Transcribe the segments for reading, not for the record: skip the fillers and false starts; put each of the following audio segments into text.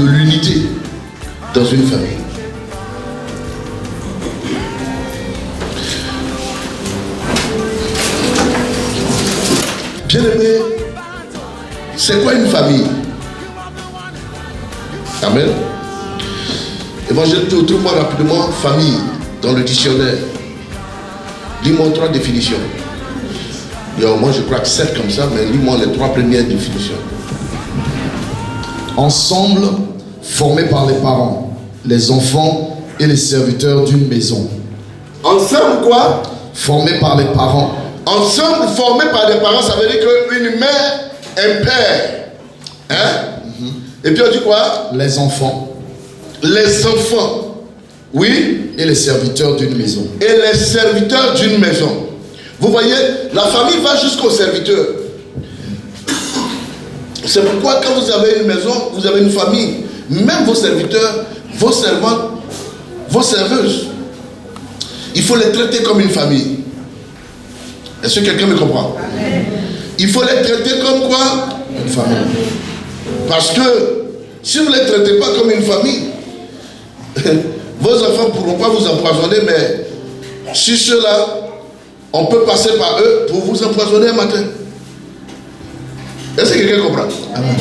de l'unité dans une famille. Bien-aimé, c'est quoi une famille? Amen. Et moi, je te retrouve rapidement famille dans le dictionnaire. Dis-moi 3 définitions. Moi, je crois que 7 comme ça, mais lis-moi les 3 premières définitions. Ensemble, formé par les parents, les enfants et les serviteurs d'une maison. Ensemble quoi? Formé par les parents. Ensemble, formé par les parents, ça veut dire qu'une mère, un père. Hein? Et puis on dit quoi? Les enfants. Les enfants. Oui. Et les serviteurs d'une maison. Et les serviteurs d'une maison. Vous voyez, la famille va jusqu'aux serviteurs. C'est pourquoi quand vous avez une maison, vous avez une famille. Même vos serviteurs, vos servantes, vos serveuses, il faut les traiter comme une famille. Est-ce que quelqu'un me comprend? Il faut les traiter comme quoi? Une famille. Parce que si vous ne les traitez pas comme une famille, vos enfants ne pourront pas vous empoisonner, mais si ceux-là, on peut passer par eux pour vous empoisonner un matin. Est-ce que quelqu'un comprend? Amen.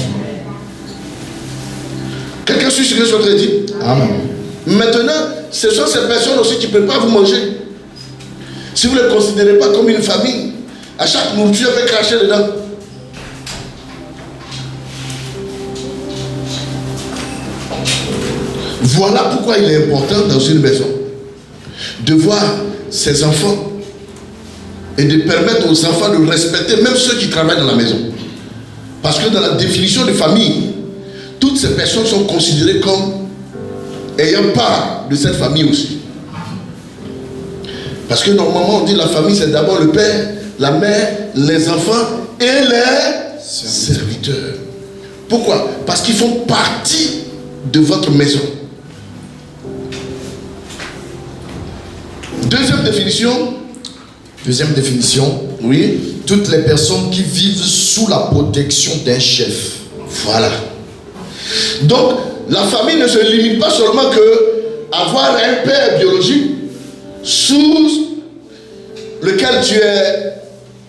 Quelqu'un suit ce que je suis en train de dire? Amen. Maintenant, ce sont ces personnes aussi qui ne peuvent pas vous manger. Si vous ne les considérez pas comme une famille, à chaque nourriture, vous pouvez cracher dedans. Voilà pourquoi il est important dans une maison de voir ses enfants et de permettre aux enfants de respecter même ceux qui travaillent dans la maison. Parce que dans la définition de famille, toutes ces personnes sont considérées comme ayant part de cette famille aussi. Parce que normalement on dit la famille c'est d'abord le père, la mère, les enfants et les serviteurs. Pourquoi? Parce qu'ils font partie de votre maison. Deuxième définition. Deuxième définition. Oui. Toutes les personnes qui vivent sous la protection d'un chef. Voilà. Donc, la famille ne se limite pas seulement que avoir un père biologique sous lequel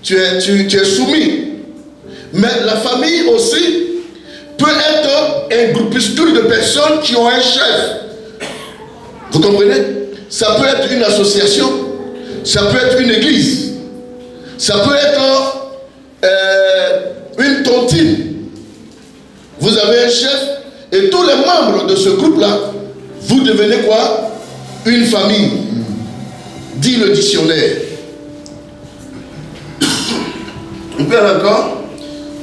tu es soumis. Mais la famille aussi peut être un groupuscule de personnes qui ont un chef. Vous comprenez? Ça peut être une association, ça peut être une église, ça peut être une tontine. Vous avez un chef et tous les membres de ce groupe-là, vous devenez quoi? Une famille. Dit le dictionnaire. On peut aller encore?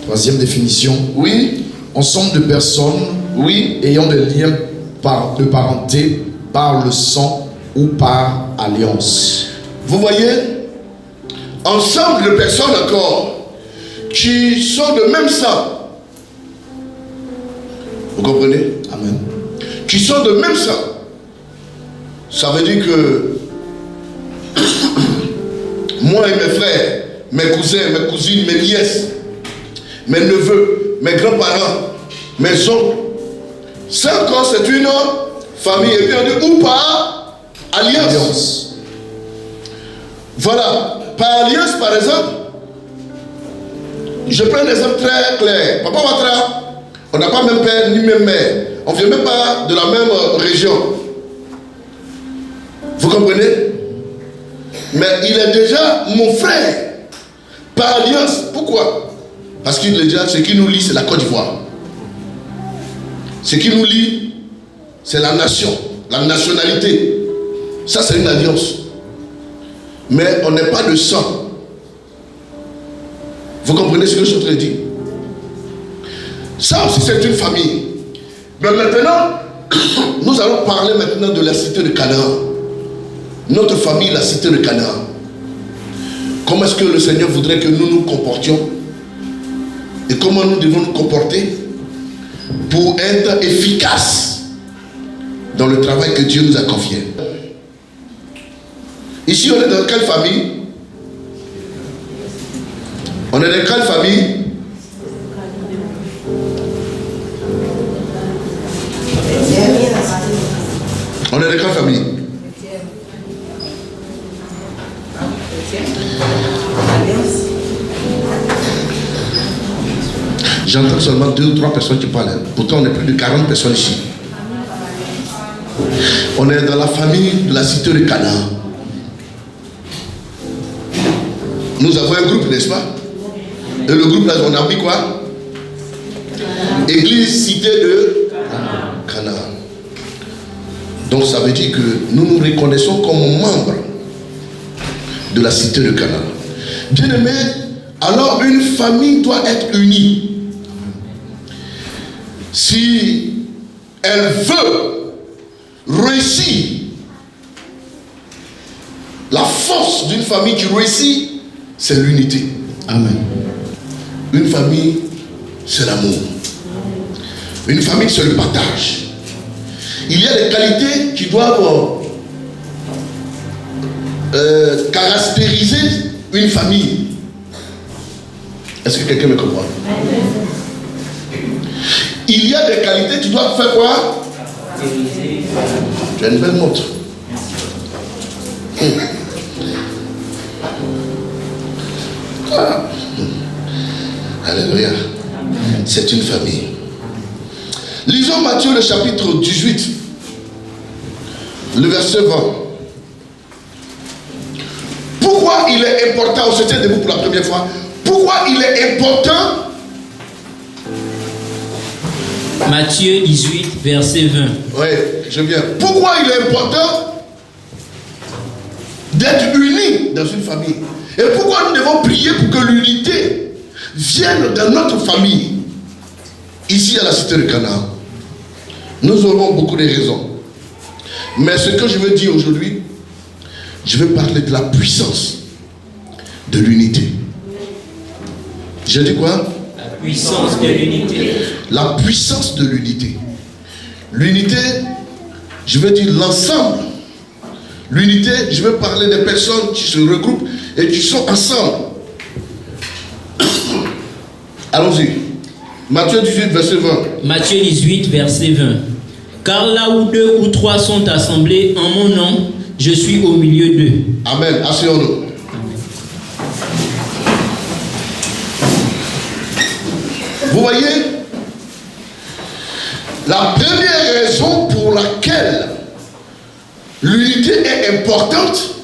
Troisième définition. Oui. Ensemble de personnes, oui, ayant des liens de parenté par le sang ou par alliance. Vous voyez, ensemble de personnes encore qui sont de même sang. Vous comprenez? Amen. Qui sont de même sang. Ça veut dire que moi et mes frères, mes cousins, mes cousines, mes nièces, mes neveux, mes grands-parents, mes oncles, ça encore c'est une famille. Et puis on dit ou par alliance. Voilà. Par alliance, par exemple, je prends un exemple très clair. Papa Ouattara, on n'a pas même père ni même mère. On ne vient même pas de la même région. Vous comprenez? Mais il est déjà mon frère. Par alliance. Pourquoi? Parce qu'il est déjà, ce qui nous lie, c'est la Côte d'Ivoire. Ce qui nous lie, c'est la nation, la nationalité. Ça, c'est une alliance. Mais on n'est pas de sang. Vous comprenez ce que je suis en train de dire? Ça aussi, c'est une famille. Mais maintenant, nous allons parler maintenant de la cité de Canaan. Notre famille, la cité de Canaan. Comment est-ce que le Seigneur voudrait que nous nous comportions? Et comment nous devons nous comporter pour être efficaces dans le travail que Dieu nous a confié? Ici, on est dans quelle famille? On est dans quelle famille? J'entends seulement 2 ou 3 personnes qui parlent. Pourtant, on est plus de 40 personnes ici. On est dans la famille de la cité de Canaan. Nous avons un groupe, n'est-ce pas? Et le groupe là, on a mis quoi? Église cité de Canaan. Donc ça veut dire que nous nous reconnaissons comme membres de la cité de Canaan. Bien aimé, alors une famille doit être unie. Si elle veut réussir, la force d'une famille qui réussit, c'est l'unité. Amen. Une famille, c'est l'amour. Une famille, c'est le partage. Il y a des qualités qui doivent caractériser une famille. Est-ce que quelqu'un me comprend? Il y a des qualités qui doivent faire quoi? Tu as une belle montre. Alléluia. C'est une famille. Lisons Matthieu le chapitre 18, le verset 20. Pourquoi il est important, on se tient debout pour la première fois, pourquoi il est important? Matthieu 18, verset 20. Oui, je viens. Pourquoi il est important d'être unis dans une famille? Et pourquoi nous devons prier pour que l'unité vienne dans notre famille? Ici à la cité de Canaan, nous aurons beaucoup de raisons. Mais ce que je veux dire aujourd'hui, je veux parler de la puissance de l'unité. J'ai dit quoi? La puissance de l'unité. La puissance de l'unité. L'unité, je veux dire l'ensemble. L'unité, je veux parler des personnes qui se regroupent et qui sont ensemble. Allons-y. Matthieu 18, verset 20. Matthieu 18, verset 20. Car là où 2 ou 3 sont assemblés en mon nom, je suis au milieu d'eux. Amen. Asseyons-nous. Vous voyez, la première raison pour laquelle l'unité est importante,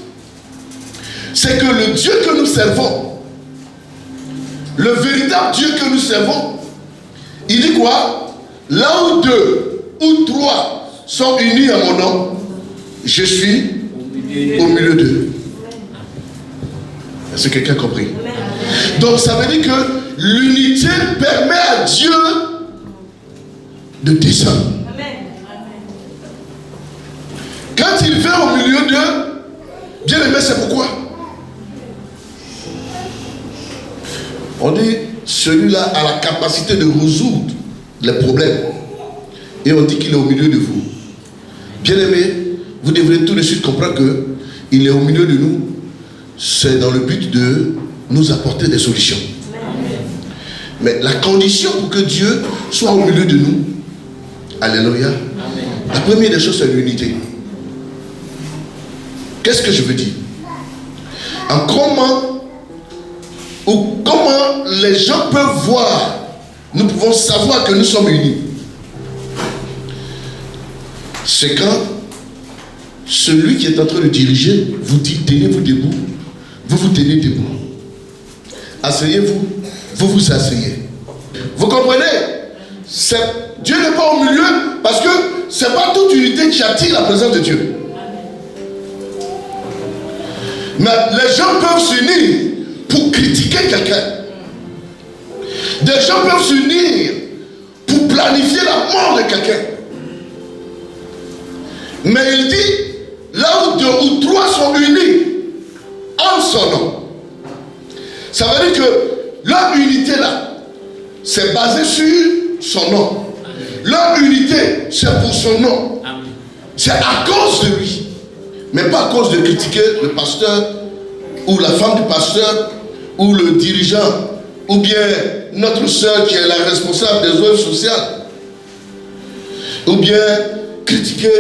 c'est que le Dieu que nous servons, le véritable Dieu que nous servons, il dit quoi? Là où 2 ou 3 sont unis à mon nom, je suis au milieu d'eux. Est-ce que quelqu'un a compris? Donc ça veut dire que l'unité permet à Dieu de descendre. Quand il vient au milieu d'eux, Dieu les met, c'est pourquoi? On dit, celui-là a la capacité de résoudre les problèmes. Et on dit qu'il est au milieu de vous. Bien aimé, vous devrez tout de suite comprendre qu'il est au milieu de nous. C'est dans le but de nous apporter des solutions. Mais la condition pour que Dieu soit au milieu de nous, alléluia, la première des choses, c'est l'unité. Qu'est-ce que je veux dire? Comment les gens peuvent voir, nous pouvons savoir que nous sommes unis. C'est quand celui qui est en train de diriger vous dit tenez-vous debout, vous vous tenez debout. Asseyez-vous, vous vous asseyez. Vous comprenez? Dieu n'est pas au milieu parce que ce n'est pas toute unité qui attire la présence de Dieu. Mais les gens peuvent s'unir pour critiquer quelqu'un. Des gens peuvent s'unir pour planifier la mort de quelqu'un. Mais il dit, là où 2 ou 3 sont unis en son nom, ça veut dire que leur unité là, c'est basé sur son nom. Leur unité, c'est pour son nom. C'est à cause de lui. Mais pas à cause de critiquer le pasteur, ou la femme du pasteur, ou le dirigeant, ou bien notre soeur qui est la responsable des œuvres sociales, ou bien critiquer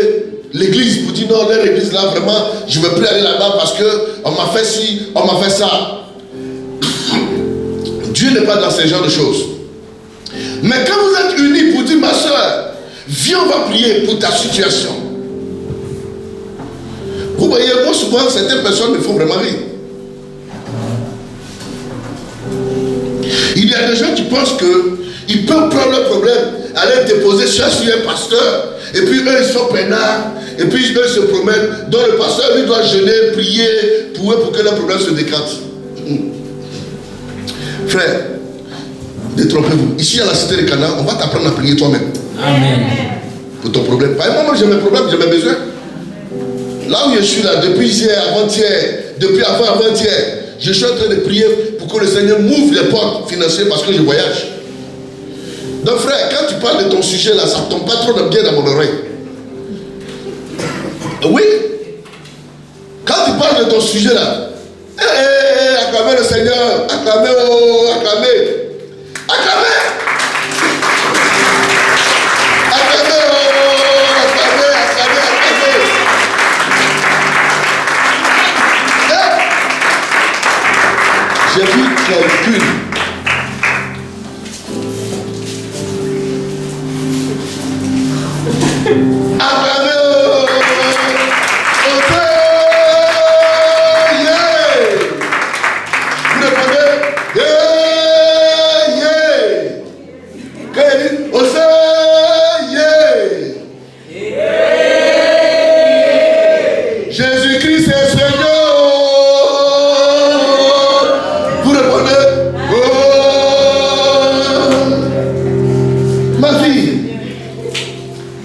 l'église pour dire non, leur église là, vraiment, je ne veux plus aller là-bas parce qu'on m'a fait ci, on m'a fait ça. Dieu n'est pas dans ce genre de choses. Mais quand vous êtes unis pour dire, ma soeur, viens, on va prier pour ta situation. Vous voyez, moi souvent, certaines personnes me font vraiment rire. Il y a des gens qui pensent qu'ils peuvent prendre leur problème, aller déposer ça sur un pasteur, et puis eux ils sont peinards, et puis eux ils se promènent, donc le pasteur lui doit jeûner, prier pour eux pour que leur problème se décante. Frère, détrompez-vous. Ici à la cité de Canaan, on va t'apprendre à prier toi-même. Amen. Pour ton problème. Par exemple, moi j'ai mes problèmes, j'ai mes besoins. Là où je suis là, depuis hier, avant-hier, depuis avant-hier, je suis en train de prier pour que le Seigneur m'ouvre les portes financières parce que je voyage. Donc frère, quand tu parles de ton sujet là, ça ne tombe pas trop bien dans mon oreille. Oui. Quand tu parles de ton sujet là, acclamez le Seigneur, acclamez, oh, acclamez. Acclamez. Acclamez, oh, acclamez, acclamez, acclamez. J'ai vu quelqu'un. Acclamez, oh, Jésus-Christ est Seigneur. Vous répondez, oh, ma fille,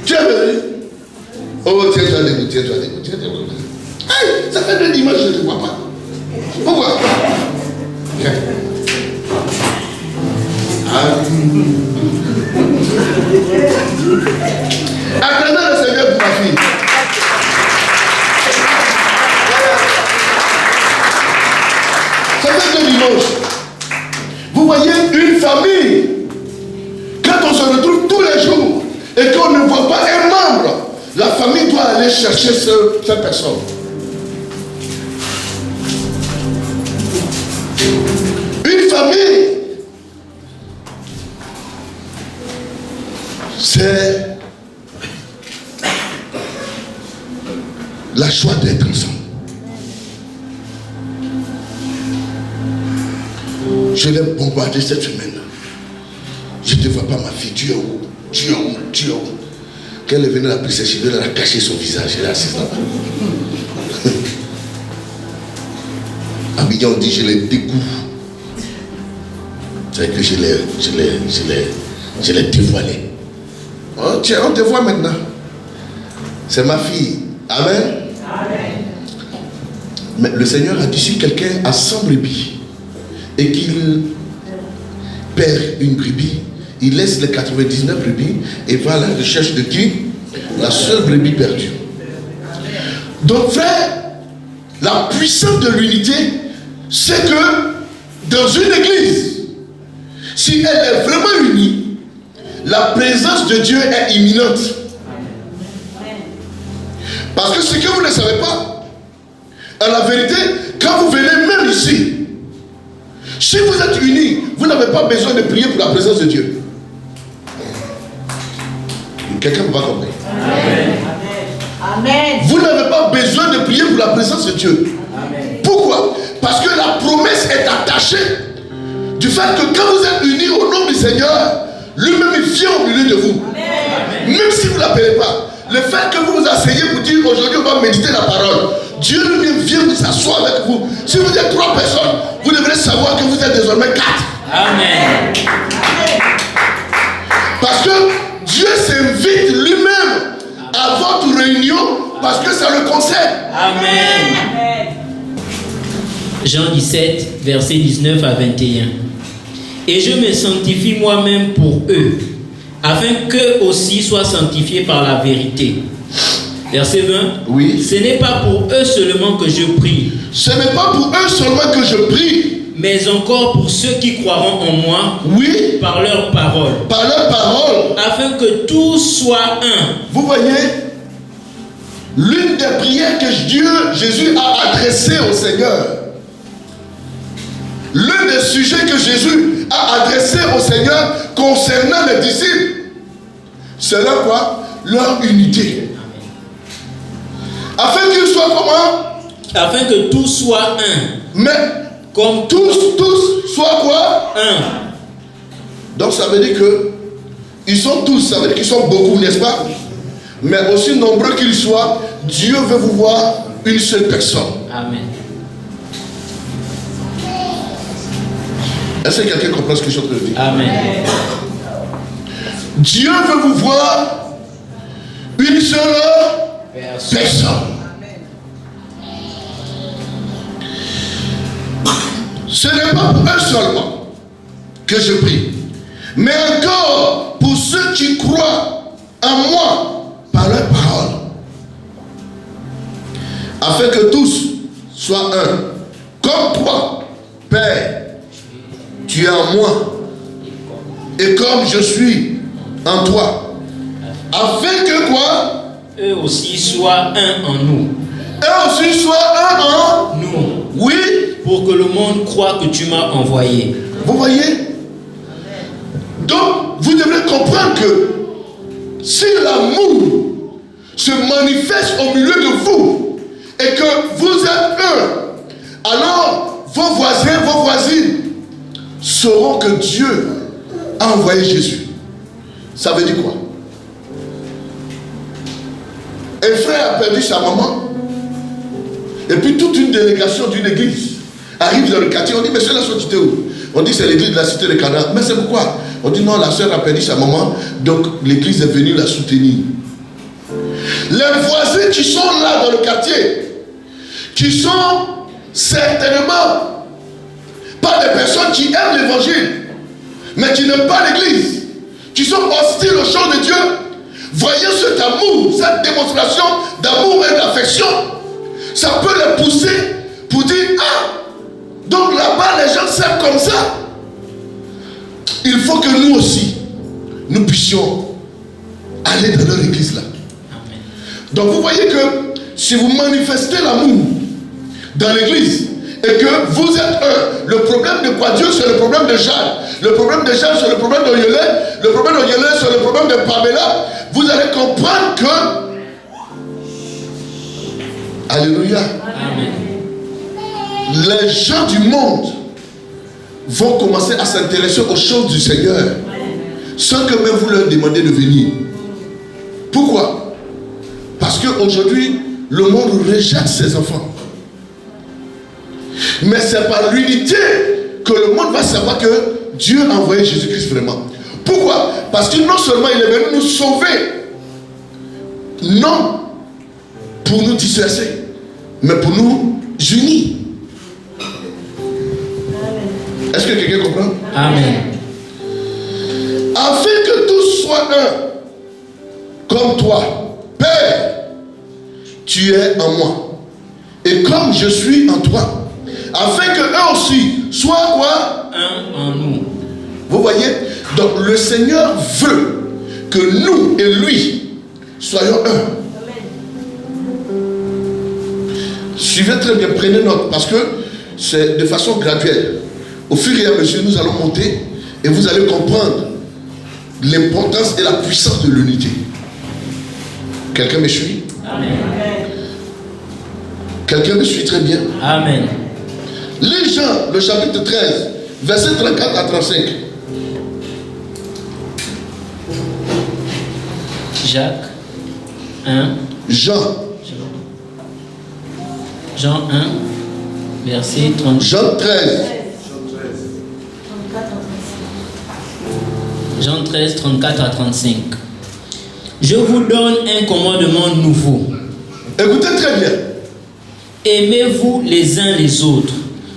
tu es venu. Oh, tiens-toi debout, tiens-toi debout, tiens-toi debout. Hey, ça fait 2 dimanches, je ne te vois pas. Pourquoi? Acclamez le Seigneur pour ma fille. Ça fait 2 dimanches. Vous voyez, une famille, quand on se retrouve tous les jours et qu'on ne voit pas un membre, la famille doit aller chercher cette personne. Une famille, c'est la joie d'être ensemble. Je l'ai bombardé cette semaine. Je ne te vois pas, ma fille. Tu es où? Tu es où? Tu es où? Quand elle est venue, elle a pris ses cheveux, elle a caché son visage. Elle est assise là-bas. Abidjan dit, je les découvre. C'est que je l'ai dévoilé. Oh, tiens, on te voit maintenant. C'est ma fille. Amen. Amen. Mais le Seigneur a dit, si quelqu'un a 100 brebis et qu'il perd une brebis, il laisse les 99 brebis et va à la recherche de qui? La seule brebis perdue. Donc frère, la puissance de l'unité, c'est que dans une église, si elle est vraiment unie, la présence de Dieu est imminente. Parce que ce que vous ne savez pas, en la vérité, quand vous venez même ici, si vous êtes unis, vous n'avez pas besoin de prier pour la présence de Dieu. Quelqu'un va comprendre. Amen. Amen. Vous n'avez pas besoin de prier pour la présence de Dieu. Amen. Pourquoi? Parce que la promesse est attachée du fait que quand vous êtes unis au nom du Seigneur, lui-même il vient au milieu de vous. Amen. Même si vous ne l'appelez pas. Le fait que vous vous asseyez pour dire aujourd'hui on va méditer la parole, Dieu lui-même vient vous s'asseoir avec vous. Si vous êtes 3 personnes, vous devrez savoir que vous êtes désormais 4. Amen. Parce que Dieu s'invite lui-même à votre réunion parce que ça le concerne. Amen. Jean 17, versets 19 à 21. Et je me sanctifie moi-même pour eux, afin qu'eux aussi soient sanctifiés par la vérité. Verset 20. Oui. Ce n'est pas pour eux seulement que je prie. Ce n'est pas pour eux seulement que je prie. Mais encore pour ceux qui croiront en moi. Oui. Par leur parole. Par leur parole. Afin que tous soient un. Vous voyez, l'une des prières que Jésus a adressées au Seigneur, l'un des sujets que Jésus a adressé au Seigneur concernant les disciples, c'est leur quoi? Leur unité. Afin qu'ils soient comment? Afin que tous soient un. Mais Comme tous soient quoi? un. Donc ça veut dire que ils sont tous, ça veut dire qu'ils sont beaucoup, n'est-ce pas? Mais aussi nombreux qu'ils soient, Dieu veut vous voir une seule personne. Amen. Est-ce que quelqu'un comprend ce que je suis en train de dire? Amen. Dieu veut vous voir une seule personne. Ce n'est pas pour eux seulement que je prie, mais encore pour ceux qui croient en moi par leur parole, afin que tous soient un, comme toi, Père, tu es en moi, et comme je suis en toi, afin que quoi? Eux aussi soient un en nous. Eux aussi soient un en Nous. oui. Pour que le monde croie que tu m'as envoyé. Vous voyez? Donc, vous devrez comprendre que si l'amour se manifeste au milieu de vous et que vous êtes un, alors vos voisins, vos voisines sauront que Dieu a envoyé Jésus. Ça veut dire quoi? Un frère a perdu sa maman et puis toute une délégation d'une église arrive dans le quartier. On dit, monsieur, la soeur, tu étais où? On dit, c'est l'église de la cité de Canaan. Mais c'est pourquoi? On dit, non, la soeur a perdu sa maman, donc l'église est venue la soutenir. Les voisins qui sont là dans le quartier, qui sont certainement pas des personnes qui aiment l'évangile, mais qui n'aiment pas l'église, qui sont hostiles aux choses de Dieu, voyant cet amour, cette démonstration d'amour et d'affection, ça peut les pousser pour dire, ah, donc là-bas les gens s'aiment comme ça. Il faut que nous aussi, nous puissions aller dans leur église là. Donc vous voyez que si vous manifestez l'amour dans l'église et que vous êtes un, le problème de Quadieu c'est le problème de Jeanne, le problème de Jeanne c'est le problème d'Oyolé, le problème d'Oyolé c'est le problème de Pamela, vous allez comprendre que alléluia. Amen. Les gens du monde vont commencer à s'intéresser aux choses du Seigneur sans que même vous leur demandez de venir. Pourquoi? Parce qu'aujourd'hui, le monde rejette ses enfants. Mais c'est par l'unité que le monde va savoir que Dieu a envoyé Jésus-Christ vraiment. Pourquoi? Parce que non seulement il est venu nous sauver, non pour nous disperser, mais pour nous unir. Est-ce que quelqu'un comprend? Amen. Afin que tous soient un, comme toi, Père, tu es en moi, et comme je suis en toi, afin que eux aussi soient quoi? Un en nous. Vous voyez? Donc le Seigneur veut que nous et lui soyons un. Suivez très bien, prenez note, parce que c'est de façon graduelle. Au fur et à mesure, nous allons monter et vous allez comprendre l'importance et la puissance de l'unité. Quelqu'un me suit? Amen. Quelqu'un me suit très bien? Amen. Les Jean, le chapitre 13, verset 34 à 35. Jacques 1. Jean 1, verset 30. Jean 13. Jean 13, 34 à 35. Je vous donne un commandement nouveau. Écoutez très bien. Aimez-vous les uns les autres.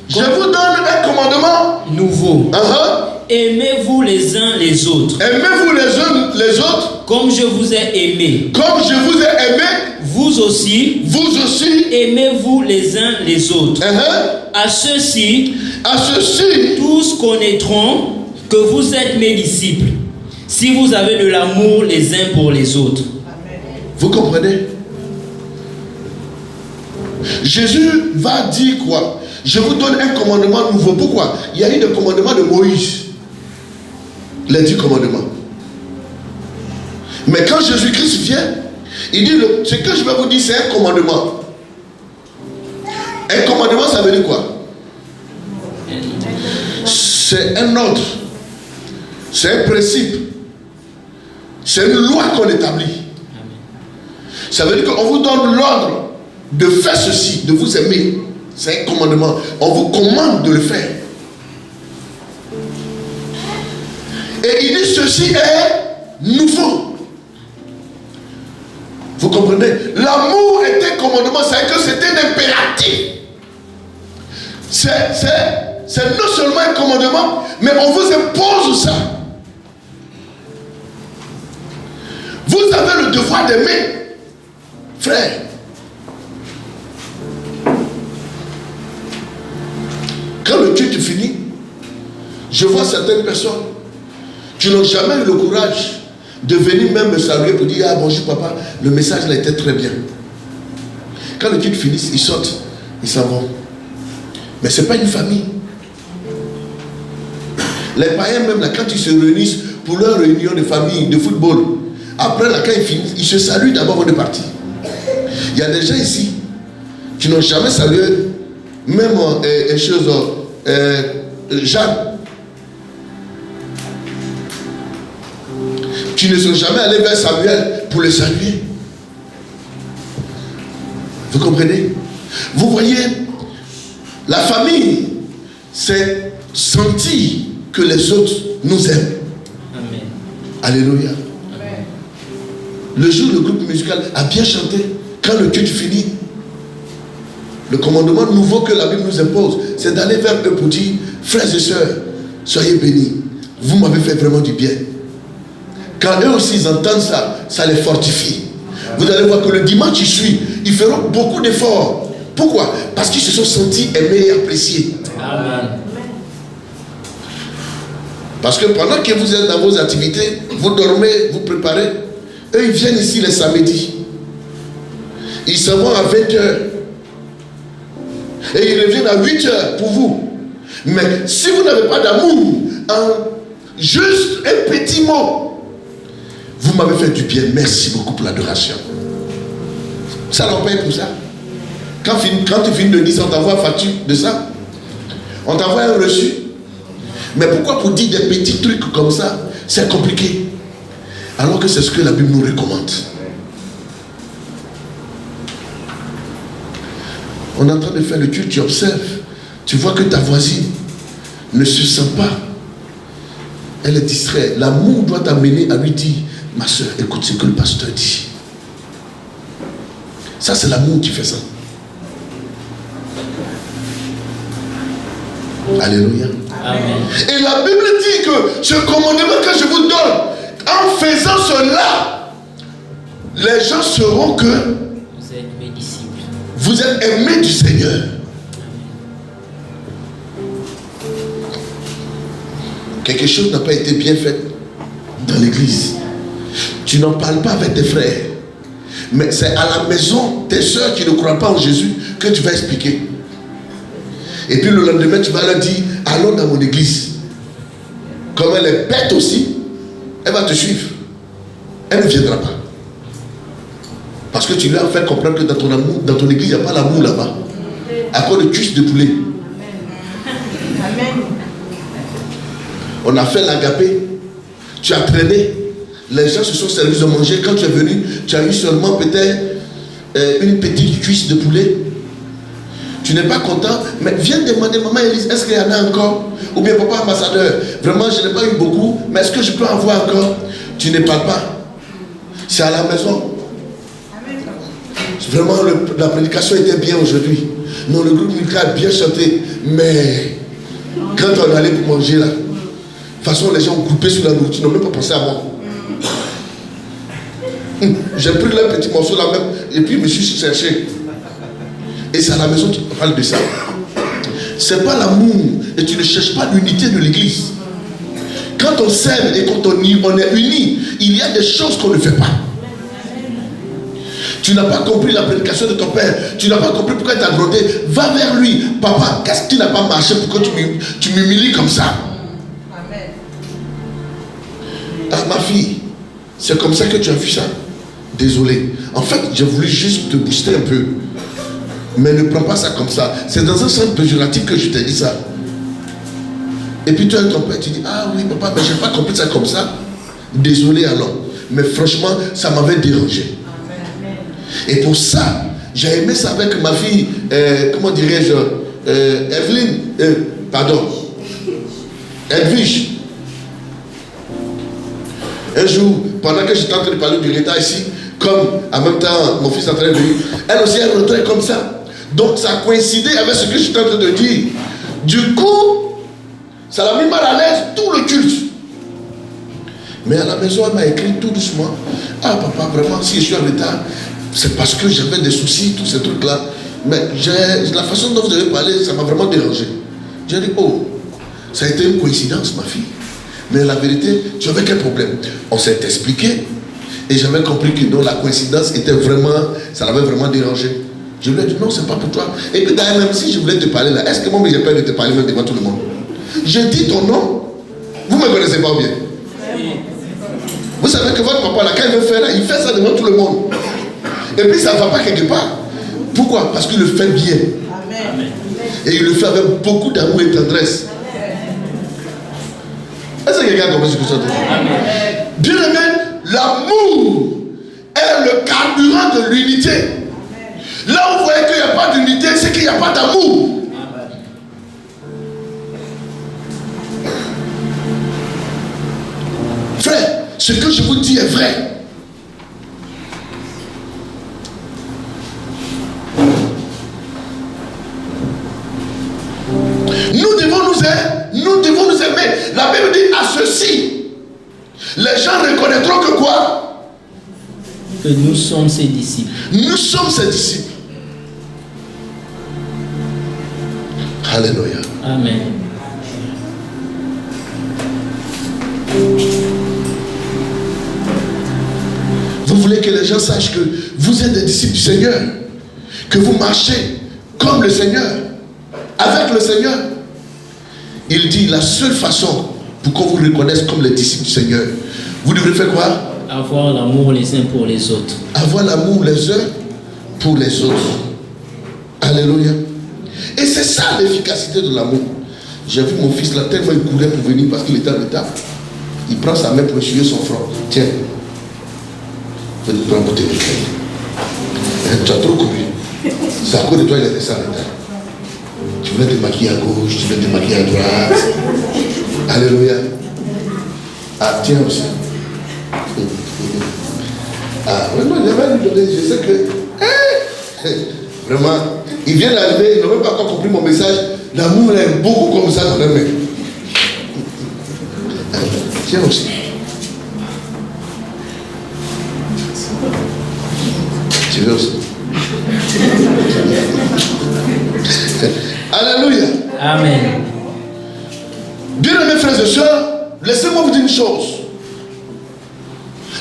Je vous donne un commandement nouveau. Aimez-vous les uns les autres. Aimez-vous les uns les autres. Comme je vous ai aimé. Comme je vous ai aimé. Vous aussi. Aimez-vous les uns les autres. À ceux-ci. Tous connaîtront que vous êtes mes disciples, si vous avez de l'amour les uns pour les autres. Vous comprenez? Jésus va dire quoi? Je vous donne un commandement nouveau. Pourquoi? Il y a eu le commandement de Moïse. Les 10 commandements. Mais quand Jésus-Christ vient, il dit, ce que je vais vous dire, c'est un commandement. Un commandement, ça veut dire quoi? C'est un ordre. C'est un principe. C'est une loi qu'on établit. Ça veut dire qu'on vous donne l'ordre de faire ceci, de vous aimer. C'est un commandement. On vous commande de le faire. Et il dit ceci est nouveau. Vous comprenez? L'amour est un commandement, c'est que c'est un impératif. C'est non seulement un commandement, mais on vous impose ça. Vous avez le devoir d'aimer, frère. Quand le culte finit, je vois certaines personnes qui n'ont jamais eu le courage de venir même me saluer pour dire, ah bonjour papa, le message là était très bien. Quand le culte finit, ils sortent, ils s'en vont. Mais ce n'est pas une famille. Les païens même là, quand ils se réunissent pour leur réunion de famille, de football, après là, quand ils finissent, ils se saluent d'abord avant de partir. Il y a des gens ici qui n'ont jamais salué, même Jeanne, qui ne sont jamais allés vers Samuel pour le saluer. Vous comprenez? Vous voyez, la famille, c'est sentir que les autres nous aiment. Amen. Alléluia. Amen. Le jour où le groupe musical a bien chanté, quand le culte finit, le commandement nouveau que la Bible nous impose, c'est d'aller vers eux pour dire, frères et sœurs, soyez bénis. Vous m'avez fait vraiment du bien. Quand eux aussi ils entendent ça, ça les fortifie. Vous allez voir que le dimanche qui suit, ils feront beaucoup d'efforts. Pourquoi? Parce qu'ils se sont sentis aimés et appréciés. Amen. Parce que pendant que vous êtes dans vos activités, vous dormez, vous préparez, eux ils viennent ici les samedis. Ils s'en vont à 20h. Et ils reviennent à 8h pour vous. Mais si vous n'avez pas d'amour, juste un petit mot, vous m'avez fait du bien, merci beaucoup pour l'adoration. Ça l'on paye pour ça. Quand tu finis de dire, on t'envoie une facture de ça. On t'envoie un reçu. Mais pourquoi pour dire des petits trucs comme ça, c'est compliqué? Alors que c'est ce que la Bible nous recommande. On est en train de faire le culte, tu observes. Tu vois que ta voisine ne se sent pas. Elle est distraite. L'amour doit t'amener à lui dire, ma soeur, écoute ce que le pasteur dit. Ça, c'est l'amour qui fait ça. Alléluia. Amen. Et la Bible dit que ce commandement que je vous donne, en faisant cela, les gens sauront que vous êtes mes disciples. Vous êtes aimés du Seigneur. Quelque chose n'a pas été bien fait dans l'église. Tu n'en parles pas avec tes frères. Mais c'est à la maison, tes soeurs qui ne croient pas en Jésus, que tu vas expliquer. Et puis le lendemain, tu vas leur dire, allons dans mon église. Comme elle est bête aussi, elle va te suivre. Elle ne viendra pas. Parce que tu lui as fait comprendre que dans ton amour, dans ton église, il n'y a pas l'amour là-bas. À cause de cuisses de poulet. Amen. On a fait l'agapé. Tu as traîné. Les gens se sont servis de manger. Quand tu es venu, tu as eu seulement peut-être une petite cuisse de poulet. Tu n'es pas content, mais viens demander, maman Élise, est-ce qu'il y en a encore? Ou bien papa ambassadeur, vraiment je n'ai pas eu beaucoup, mais est-ce que je peux en avoir encore? Tu ne parles pas. C'est à la maison. Vraiment, la prédication était bien aujourd'hui. Non, le groupe musical a bien chanté, mais quand on allait pour manger là, de toute façon les gens ont coupé sur la nourriture, ils n'ont même pas pensé à moi. J'ai pris le petit morceau là même, et puis je me suis cherché. Et c'est à la maison qui parle de ça. C'est pas l'amour. Et tu ne cherches pas l'unité de l'église. Quand on s'aime et quand on est unis, il y a des choses qu'on ne fait pas. Tu n'as pas compris la prédication de ton père. Tu n'as pas compris pourquoi il t'a grondé. Va vers lui. Papa, qu'est-ce qui n'a pas marché pour que tu m'humilies comme ça? Amen. Ah, ma fille, c'est comme ça que tu as vu ça. Désolé. En fait, j'ai voulu juste te booster un peu. Mais ne prends pas ça comme ça. C'est dans un sens péjoratif que je t'ai dit ça. Et puis toi et ton père, tu dis, ah oui, papa, mais je n'ai pas compris ça comme ça. Désolé alors. Mais franchement, ça m'avait dérangé. Amen. Et pour ça, j'ai aimé ça avec ma fille, comment dirais-je, Evelyne, pardon, Edwige. Un jour, pendant que j'étais en train de parler du retard ici, comme en même temps mon fils est en train de venir, elle aussi elle rentrait comme ça. Donc ça a coïncidé avec ce que j'étais en train de dire. Du coup, ça l'a mis mal à l'aise tout le culte. Mais à la maison, elle m'a écrit tout doucement. Ah papa, vraiment, si je suis en retard, c'est parce que j'avais des soucis, tous ces trucs-là. Mais la façon dont vous avez parlé, ça m'a vraiment dérangé. J'ai dit, oh, ça a été une coïncidence, ma fille. Mais la vérité, tu avais quel problème? On s'est expliqué. Et j'avais compris que non, la coïncidence était vraiment, ça l'avait vraiment dérangé. Je lui ai dit, non, c'est pas pour toi. Et puis d'ailleurs, même si je voulais te parler là, est-ce que moi j'ai peur de te parler même devant tout le monde? J'ai dit ton nom. Vous ne me connaissez pas bien. Vous savez que votre papa là, quand il veut faire là, il fait ça devant tout le monde. Et puis ça ne va pas quelque part. Pourquoi? Parce qu'il le fait bien. Amen. Et il le fait avec beaucoup d'amour et de tendresse. Est-ce que quelqu'un a compris ce que je dis? Bien aimé, l'amour est le carburant de l'unité. Là où vous voyez qu'il n'y a pas d'unité, c'est qu'il n'y a pas d'amour. Frère, ce que je vous dis est vrai. Nous devons nous aimer. La Bible dit à ceci, les gens reconnaîtront que quoi? Que nous sommes ses disciples. Nous sommes ses disciples. Alléluia. Amen. Vous voulez que les gens sachent que vous êtes des disciples du Seigneur, que vous marchez comme le Seigneur, avec le Seigneur. Il dit la seule façon pour qu'on vous reconnaisse comme les disciples du Seigneur, vous devrez faire quoi? Avoir l'amour les uns pour les autres. Avoir l'amour les uns pour les autres. Alléluia. Et c'est ça l'efficacité de l'amour. J'ai vu mon fils là, tellement il courait pour venir parce qu'il était en retard. Il prend sa main pour essuyer son front. Tiens, je vais te prendre pour te décrire. Tu as trop couru. C'est à cause de toi il était en retard. Tu voulais te maquiller à gauche, tu voulais te maquiller à droite. Alléluia. Ah, tiens aussi. Ah, vraiment, je vais lui donner, je sais que. Vraiment, il vient d'arriver, il n'a même pas encore compris mon message. L'amour est beaucoup comme ça dans les mains. Tiens aussi. Tu veux aussi. Alléluia. Amen. Bien aimés frères et sœurs, laissez-moi vous dire une chose.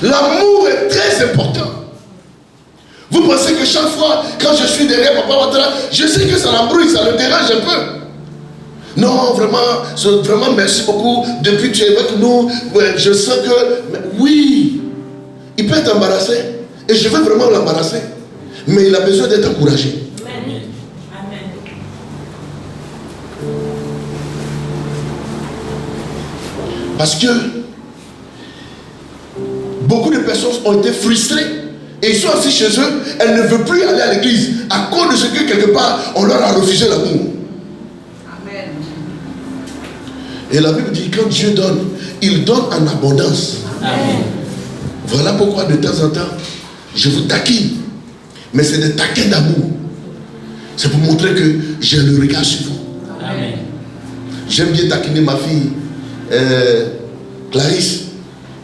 L'amour est très important. Vous pensez que chaque fois, quand je suis derrière Papa Ouattara, je sais que ça l'embrouille, ça le dérange un peu. Non, vraiment, merci beaucoup. Depuis que tu es avec nous, je sens que, oui, il peut être embarrassé. Et je veux vraiment l'embarrasser. Mais il a besoin d'être encouragé. Amen. Amen. Parce que beaucoup de personnes ont été frustrées. Et ils sont assis chez eux, elles ne veulent plus aller à l'église à cause de ce que quelque part on leur a refusé l'amour. Amen. Et la Bible dit quand Dieu donne, il donne en abondance. Amen. Voilà pourquoi de temps en temps, je vous taquine. Mais c'est des taquins d'amour. C'est pour montrer que j'ai le regard sur vous. Amen. J'aime bien taquiner ma fille Clarisse.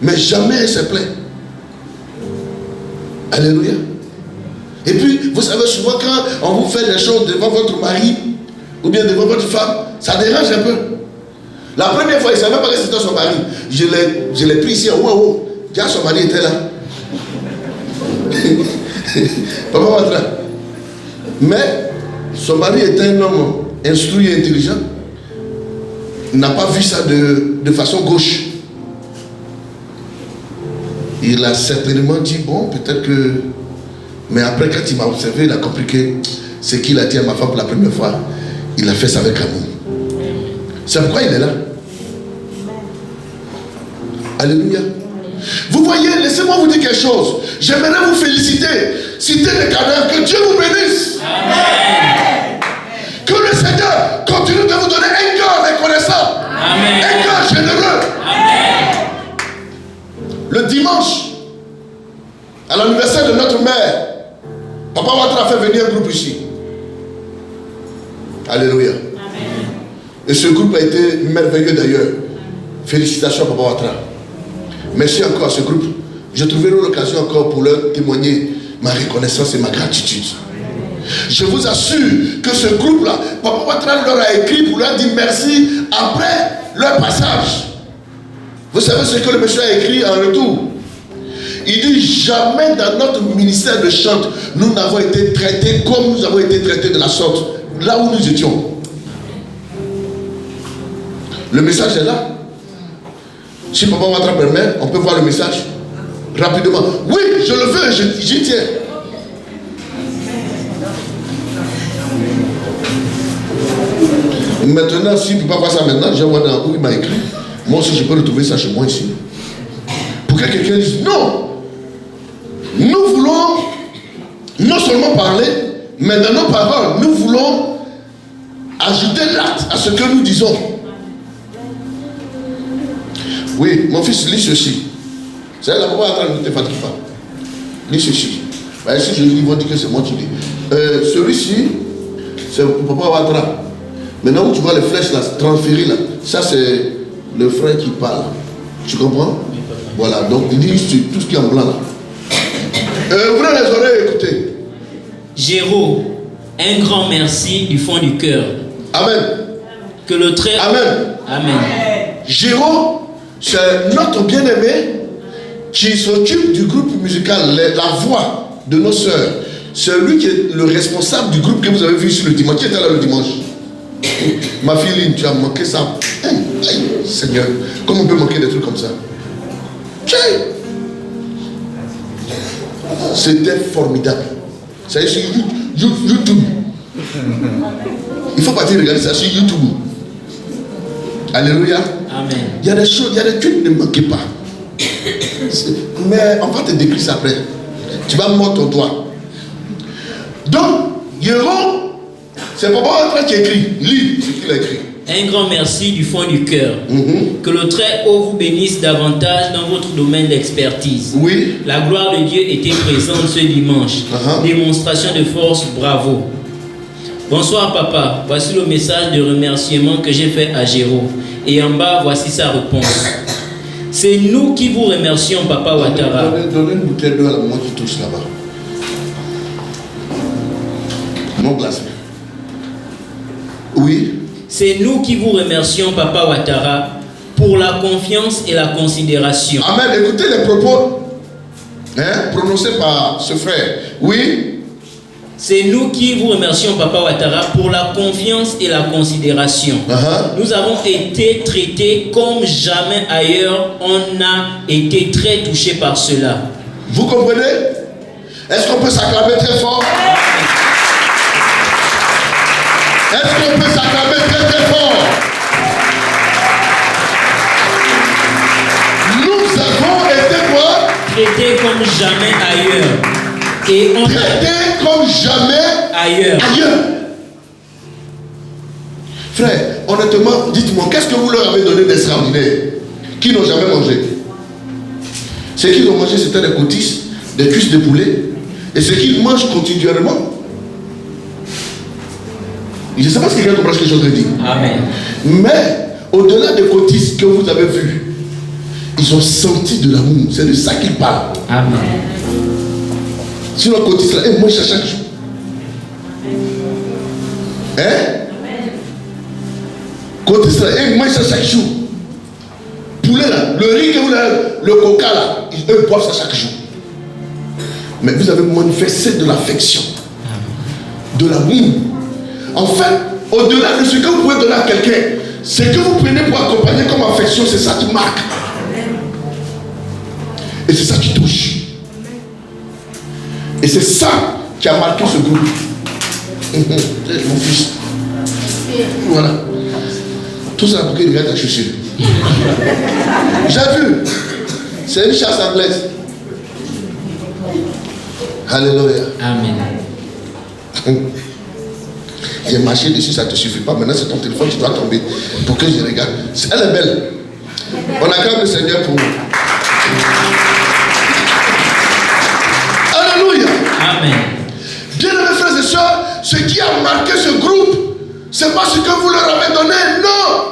Mais jamais elle se plaint. Alléluia. Et puis, vous savez, souvent quand on vous fait des choses devant votre mari ou bien devant votre femme, ça dérange un peu. La première fois, il ne savait pas que c'était son mari. Je l'ai pris ici en haut. Déjà, son mari était là. Papa Ouattara. Mais son mari était un homme instruit et intelligent. N'a pas vu ça de façon gauche. Il a certainement dit, bon, peut-être que... Mais après, quand il m'a observé, il a compris que ce qu'il a dit à ma femme pour la première fois, il a fait ça avec amour. C'est pourquoi il est là. Alléluia. Vous voyez, laissez-moi vous dire quelque chose. J'aimerais vous féliciter. Cité les cadavres, que Dieu vous bénisse. Amen. Que le Seigneur continue de vous donner un cœur reconnaissant. Amen. Un cœur généreux. Amen. Le dimanche, à l'anniversaire de notre mère, Papa Ouattara a fait venir un groupe ici. Alléluia. Amen. Et ce groupe a été merveilleux d'ailleurs. Félicitations Papa Ouattara. Merci encore à ce groupe. Je trouverai l'occasion encore pour leur témoigner ma reconnaissance et ma gratitude. Je vous assure que ce groupe-là, Papa Ouattara leur a écrit pour leur dire merci après leur passage. Vous savez ce que le monsieur a écrit en retour? Il dit, jamais dans notre ministère de chant, nous n'avons été traités comme nous avons été traités de la sorte, là où nous étions. Le message est là. Si Papa Ouattara permet, on peut voir le message rapidement. Oui, je le veux, j'y tiens. Maintenant, s'il ne peut pas voir ça maintenant, je vois dans où il m'a écrit. Moi aussi, je peux retrouver ça chez moi ici. Pour que quelqu'un dise non. Nous voulons non seulement parler, mais dans nos paroles, nous voulons ajouter l'acte à ce que nous disons. Oui, mon fils, lis ceci. C'est la Papa Ouattara, ne te fatigue pas. Lis ceci. Bah, ici, ils vont dire que c'est moi qui lis. Celui-ci, c'est Papa Ouattara. Maintenant, où tu vois les flèches là, transférées là, ça c'est le frère qui parle. Tu comprends? Voilà, donc il dit tout ce qui est en blanc là. Ouvrez les oreilles, écoutez. Géraud, un grand merci du fond du cœur. Amen. Que le très... Amen. Amen. Géraud, c'est notre bien-aimé qui s'occupe du groupe musical, la voix de nos sœurs. C'est lui qui est le responsable du groupe que vous avez vu ici le dimanche. Qui était là le dimanche? Ma fille Lynn, tu as manqué ça. Hey, Seigneur, comment on peut manquer des trucs comme ça? C'était formidable. Ça y est sur YouTube. Il faut partir regarder ça sur YouTube. Alléluia. Amen. Il y a des choses, il y a des trucs, ne manquez pas. Mais on va te décrire ça après. Tu vas mordre ton doigt. Donc, Géraud, c'est Papa Ouattara qui écrit. Lis ce qu'il a écrit. Un grand merci du fond du cœur. Que le Très-Haut vous bénisse davantage dans votre domaine d'expertise. Oui. La gloire de Dieu était présente ce dimanche. Démonstration de force, bravo. Bonsoir papa, voici le message de remerciement que j'ai fait à Géraud. Et en bas, voici sa réponse. C'est nous qui vous remercions, Papa Ouattara. Donnez une bouteille d'eau à la maman qui touche là-bas. Non glacé. Oui. C'est nous qui vous remercions, Papa Ouattara, pour la confiance et la considération. Amen. Écoutez les propos prononcés par ce frère. Oui. C'est nous qui vous remercions, Papa Ouattara, pour la confiance et la considération. Nous avons été traités comme jamais ailleurs. On a été très touchés par cela. Vous comprenez? Est-ce qu'on peut s'acclamer très fort? Est-ce qu'on peut s'acclamer très très fort? Nous avons été quoi? Traités comme jamais ailleurs. Et on traités comme jamais ailleurs. Frère, honnêtement, dites-moi, qu'est-ce que vous leur avez donné d'extraordinaire? Qui n'ont jamais mangé? Ce qu'ils ont mangé, c'était des côtisses, des cuisses de poulet. Et ce qu'ils mangent continuellement. Je ne sais pas si quelqu'un comprend ce que je veux dire. Amen. Mais, au-delà des côtisses que vous avez vues, ils ont senti de l'amour. C'est de ça qu'ils parlent. Amen. Sinon, côtisse là, ils mangent chaque jour. Côtisse là, ils mangent ça chaque jour. Poulet là, le riz que vous avez, le coca là, eux boivent ça chaque jour. Mais vous avez manifesté de l'affection, de l'amour. En fait, au-delà de ce que vous pouvez donner à quelqu'un, ce que vous prenez pour accompagner comme affection, c'est ça qui marque. Et c'est ça qui touche. Et c'est ça qui a marqué ce groupe. Mon fils. Voilà. Tout ça pour qu'il regarde la chaussure. J'ai vu. C'est une chasse anglaise. Alléluia. Amen. J'ai marché dessus, ça ne te suffit pas. Maintenant, c'est ton téléphone, tu dois tomber pour que je regarde. Elle est belle. On acclame le Seigneur pour nous. Alléluia. Amen. Bien-aimés frères et sœurs, ce qui a marqué ce groupe, c'est pas ce que vous leur avez donné, non.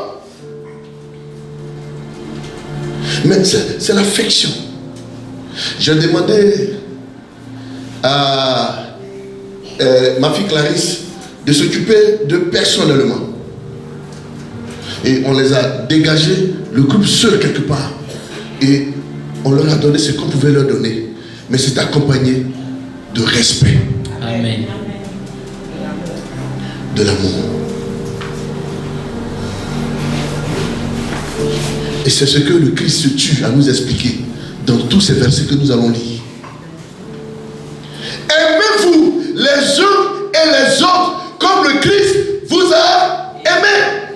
Mais c'est l'affection. J'ai demandé à ma fille Clarisse de s'occuper d'eux personnellement. Et on les a dégagés, le groupe seul quelque part. Et on leur a donné ce qu'on pouvait leur donner. Mais c'est accompagné de respect. Amen. De l'amour. Et c'est ce que le Christ se tue à nous expliquer dans tous ces versets que nous allons lire. Aimez-vous les uns et les autres comme le Christ vous a aimé.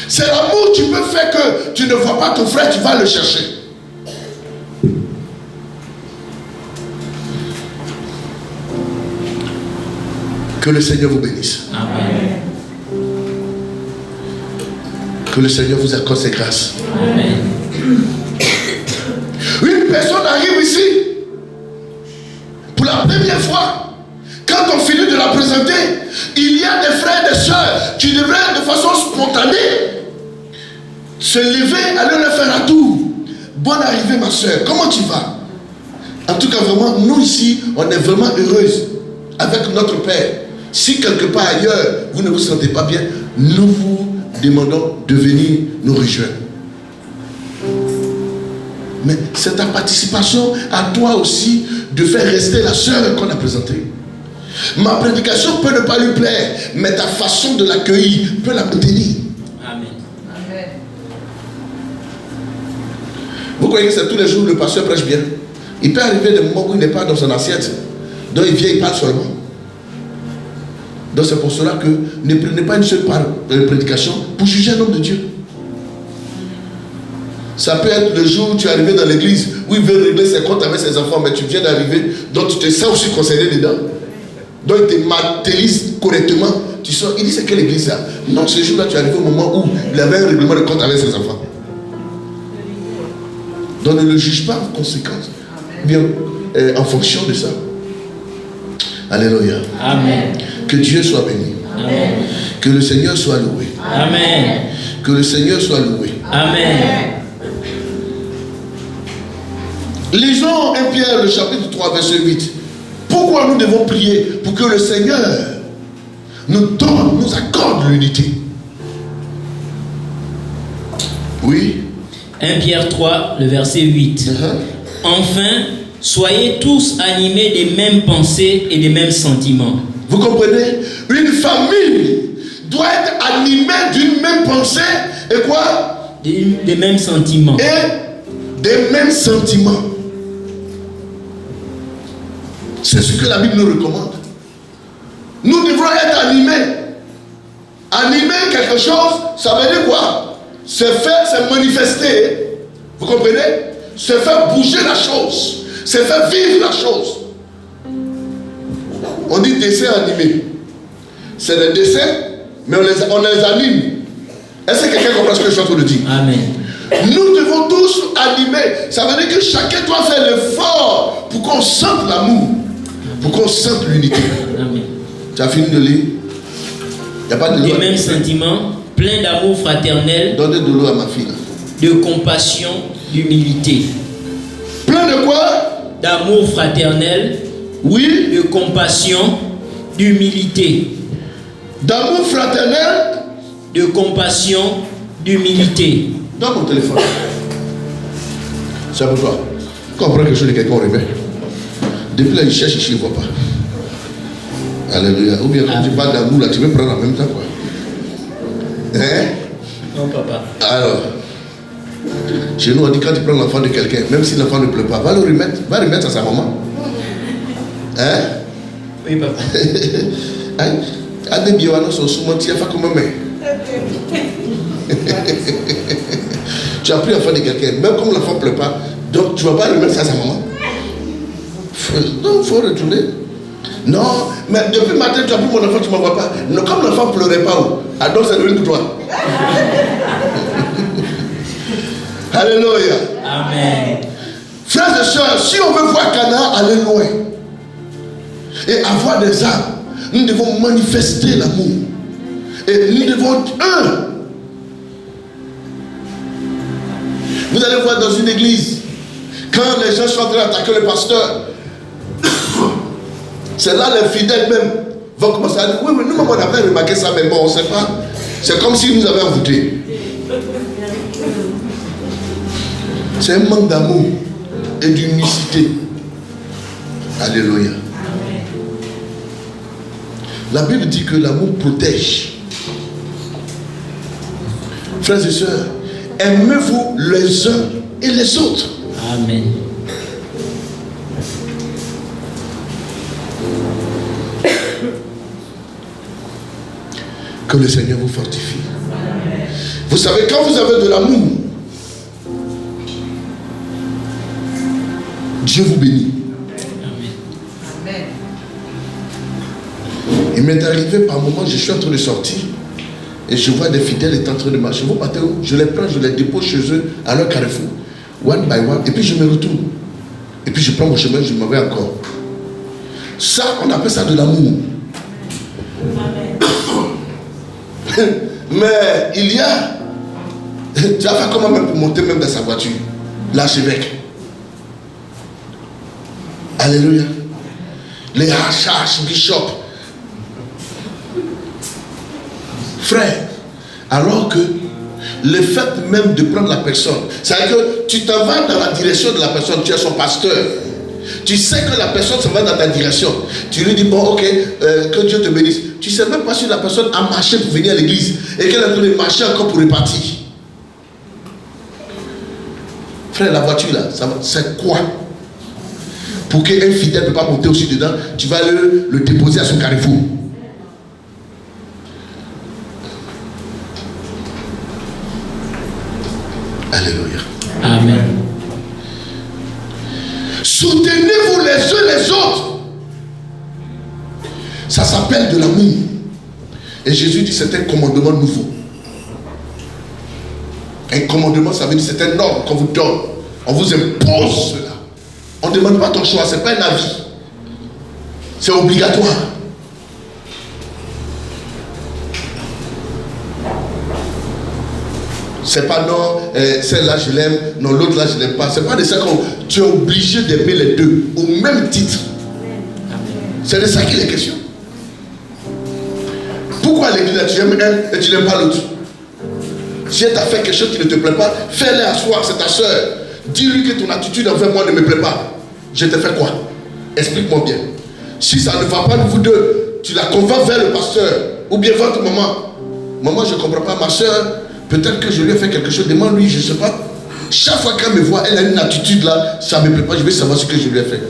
C'est l'amour qui peut faire que tu ne vois pas ton frère, tu vas le chercher. Que le Seigneur vous bénisse. Amen. Que le Seigneur vous accorde ses grâces. Amen. Une personne arrive ici pour la première fois. Quand on finit de la présenter, il y a des frères et des sœurs qui devraient de façon spontanée se lever, aller leur faire un tour. Bonne arrivée ma soeur, comment tu vas? En tout cas vraiment, nous ici, on est vraiment heureuses avec notre Père. Si quelque part ailleurs, vous ne vous sentez pas bien, nous vous demandons de venir nous rejoindre. Mais c'est ta participation à toi aussi de faire rester la sœur qu'on a présentée. Ma prédication peut ne pas lui plaire, mais ta façon de l'accueillir peut la maintenir. Amen. Vous croyez que c'est tous les jours le pasteur prêche bien? Il peut arriver des moments où il n'est pas dans son assiette. Donc il vient, il parle seulement. Donc c'est pour cela que ne prenez pas une seule prédication pour juger un homme de Dieu. Ça peut être le jour où tu es arrivé dans l'église, où il veut régler ses comptes avec ses enfants, mais tu viens d'arriver, donc tu te sens aussi concerné dedans. Donc il te matérialise correctement. Tu sors, il dit c'est quelle église ça? Non, ce jour-là tu es arrivé au moment où il avait un règlement de compte avec ses enfants. Donc ne le juge pas en conséquence. Bien, en fonction de ça. Alléluia. Amen. Que Dieu soit béni. Amen. Que le Seigneur soit loué. Amen. Que le Seigneur soit loué. Amen. Lisons 1 Pierre, le chapitre 3, verset 8. Pourquoi nous devons prier? Pour que le Seigneur nous donne, nous accorde l'unité. Oui. 1 Pierre 3, le verset 8. Enfin, soyez tous animés des mêmes pensées et des mêmes sentiments. Vous comprenez? Une famille doit être animée d'une même pensée et quoi? Des mêmes sentiments. Et des mêmes sentiments. C'est ce que la Bible nous recommande. Nous devons être animés. Animer quelque chose, ça veut dire quoi? C'est faire, c'est manifester. Vous comprenez? C'est faire bouger la chose. C'est faire vivre la chose. On dit dessin animé. C'est des dessins, mais on les anime. Est-ce que quelqu'un comprend ce que je suis en train de dire? Amen. Nous devons tous animer. Ça veut dire que chacun doit faire l'effort pour qu'on sente l'amour, pour qu'on sente l'unité. Amen. Tu as fini de lire? Il n'y a pas de Des loi. mêmes sentiments, pleins d'amour fraternel, Donnez de l'eau à ma fille. Là. de compassion, d'humilité. Plein de quoi? D'amour fraternel, Oui. de compassion, d'humilité. D'amour fraternel. De compassion, d'humilité. Dans mon téléphone. C'est pour toi. Comprends quelque chose de quelqu'un, on remet. Depuis là, il cherche ici, il ne voit pas. Alléluia. Ou bien quand tu parles d'amour, là, tu veux prendre en même temps, quoi. Hein? Non, papa. Alors, chez nous, on dit quand tu prends l'enfant de quelqu'un, même si l'enfant ne pleure pas, va le remettre, va remettre à sa maman. Hein? Oui, papa. Hein? Ade biwana sont souvent tia fa comme main. Tu as pris l'enfant de quelqu'un, même comme l'enfant ne pleure pas, donc tu ne vas pas remettre ça à sa maman. Non, il faut retourner. Non, mais depuis le matin, tu as pris mon enfant, tu ne m'envoies pas. Non, comme l'enfant ne pleurait pas, alors c'est devenu pour toi. Alléluia. Amen. Frères et sœurs, si on veut voir Canaan aller loin et avoir des âmes, nous devons manifester l'amour. Et nous devons être un. Vous allez voir dans une église, quand les gens sont en train d'attaquer le pasteur, c'est là les fidèles même vont commencer à dire, oui, mais nous, on avait remarqué ça, mais bon, on ne sait pas. C'est comme si nous avions envoûté. C'est un manque d'amour et d'unicité. Alléluia. La Bible dit que l'amour protège. Frères et sœurs, aimez-vous les uns et les autres. Amen. Que le Seigneur vous fortifie. Vous savez, quand vous avez de l'amour, Dieu vous bénit. Amen. Il m'est arrivé par moment, je suis en train de sortir et je vois des fidèles étant en train de marcher. Vous partez où? Je les prends, je les dépose chez eux à leur carrefour, one by one, et puis je me retourne. Et puis je prends mon chemin, je m'en vais encore. Ça, on appelle ça de l'amour. Mais il y a, tu vas faire comment même pour monter même dans sa voiture, l'archevêque. Alléluia. Les archbishops. Frère, alors que le fait même de prendre la personne, c'est-à-dire que tu t'en vas dans la direction de la personne, tu es son pasteur. Tu sais que la personne se va dans ta direction. Tu lui dis, bon, ok, que Dieu te bénisse. Tu ne sais même pas si la personne a marché pour venir à l'église et qu'elle est en train de marcher encore pour repartir. Frère, la voiture là, c'est quoi? Pour qu'un fidèle ne peut pas monter aussi dedans, tu vas le déposer à son carrefour. Alléluia. Amen. Soutenez-vous les uns les autres. Ça s'appelle de l'amour. Et Jésus dit c'est un commandement nouveau. Un commandement, ça veut dire c'est un ordre qu'on vous donne. On vous impose cela. On ne demande pas ton choix, ce n'est pas un avis. C'est obligatoire. C'est pas non, celle-là je l'aime, non l'autre là je l'aime pas. C'est pas de ça que tu es obligé d'aimer les deux au même titre. C'est de ça qu'il est question. Pourquoi à l'église tu aimes elle et tu n'aimes pas l'autre? Si elle t'a fait quelque chose qui ne te plaît pas, fais-le asseoir, c'est ta soeur. Dis-lui que ton attitude envers moi ne me plaît pas. Je te fais quoi? Explique-moi bien. Si ça ne va pas de vous deux, tu la convoques vers le pasteur ou bien votre maman. Maman, je ne comprends pas, ma soeur. Peut-être que je lui ai fait quelque chose, demande-lui, je ne sais pas. Chaque fois qu'elle me voit, elle a une attitude là, ça ne me plaît pas, je vais savoir ce que je lui ai fait.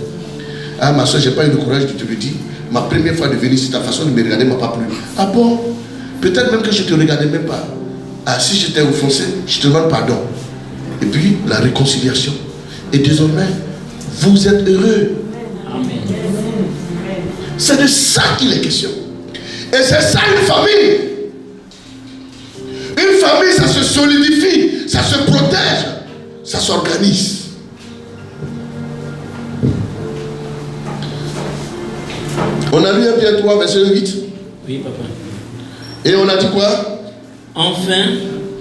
Ah ma soeur, je n'ai pas eu le courage de te le dire. Ma première fois de venir, si ta façon de me regarder ne m'a pas plu. Ah bon? Peut-être même que je ne te regardais même pas. Ah si je t'ai offensé, je te demande pardon. Et puis la réconciliation. Et désormais, vous êtes heureux. Amen. C'est de ça qu'il est question. Et c'est ça une famille. Une famille, ça se solidifie, ça se protège, ça s'organise. On a lu 1 Pierre 3, verset 8. Oui, papa. Et on a dit quoi? Enfin,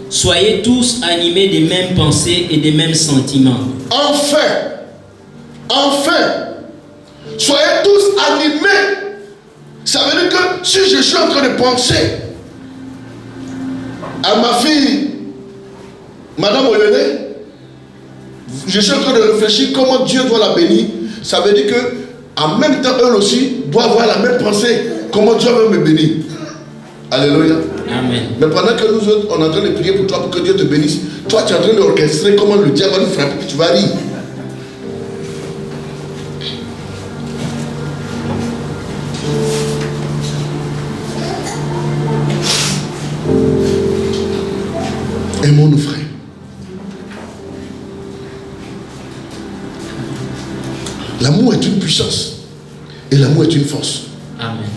soyez tous animés des mêmes pensées et des mêmes sentiments. Enfin, soyez tous animés. Ça veut dire que si je suis en train de penser à ma fille, Madame Oyonné, je suis en train de réfléchir comment Dieu doit la bénir. Ça veut dire que en même temps, eux aussi doivent avoir la même pensée. Comment Dieu veut me bénir. Alléluia. Amen. Mais pendant que nous autres, on est en train de prier pour toi, pour que Dieu te bénisse, toi, tu es en train d'orchestrer comment le diable va nous frapper, tu vas rire. Aimons nos frères. L'amour est une puissance et l'amour est une force. Amen.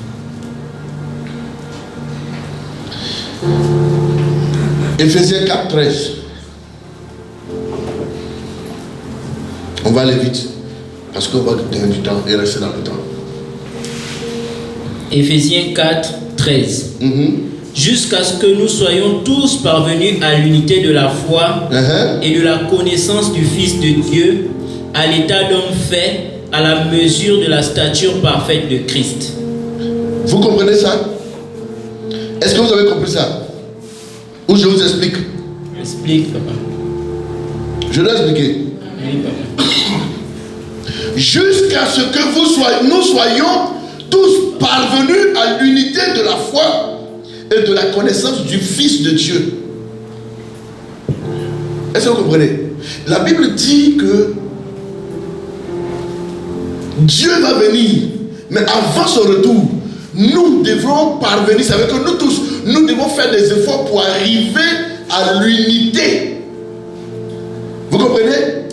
Éphésiens 4, 13. On va aller vite parce qu'on va donner du temps et rester dans le temps. Éphésiens 4, 13. Jusqu'à ce que nous soyons tous parvenus à l'unité de la foi et de la connaissance du Fils de Dieu, à l'état d'homme fait, à la mesure de la stature parfaite de Christ. Vous comprenez ça? Est-ce que vous avez compris ça? Ou je vous explique? Explique, papa. Je dois expliquer. Oui, papa. Jusqu'à ce que nous soyons tous parvenus à l'unité de la foi et de la connaissance du Fils de Dieu. Est-ce que vous comprenez? La Bible dit que Dieu va venir, mais avant son retour, nous devrons parvenir. Ça veut dire que nous tous, nous devons faire des efforts pour arriver à l'unité. Vous comprenez?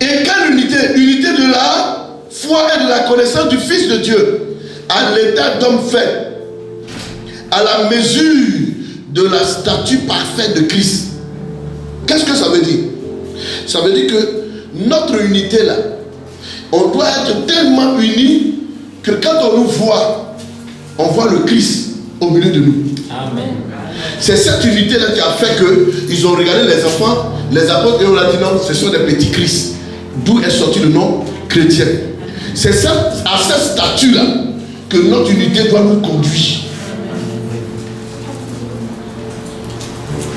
Et quelle unité? Unité de la foi et de la connaissance du Fils de Dieu, à l'état d'homme fait, à la mesure de la stature parfaite de Christ. Qu'est-ce que ça veut dire? Ça veut dire que notre unité là, on doit être tellement unis que quand on nous voit, on voit le Christ au milieu de nous. Amen. C'est cette unité là qui a fait qu'ils ont regardé les enfants, les apôtres, et on a dit non, ce sont des petits Christ. D'où est sorti le nom chrétien. C'est à cette statue là que notre unité doit nous conduire.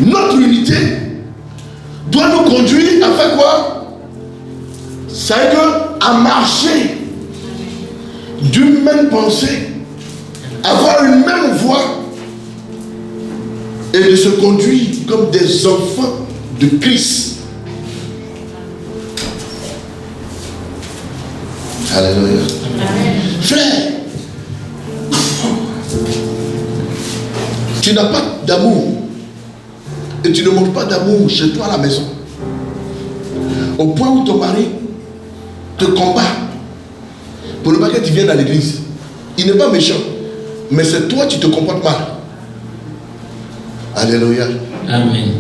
Notre unité doit nous conduire à faire quoi? C'est à marcher d'une même pensée, avoir une même voix et de se conduire comme des enfants de Christ. Alléluia. Frère, tu n'as pas d'amour et tu ne montres pas d'amour chez toi à la maison, au point où ton mari te combat pour ne pas que tu viennes à l'église. Il n'est pas méchant, mais c'est toi qui te comportes mal. Alléluia. Amen.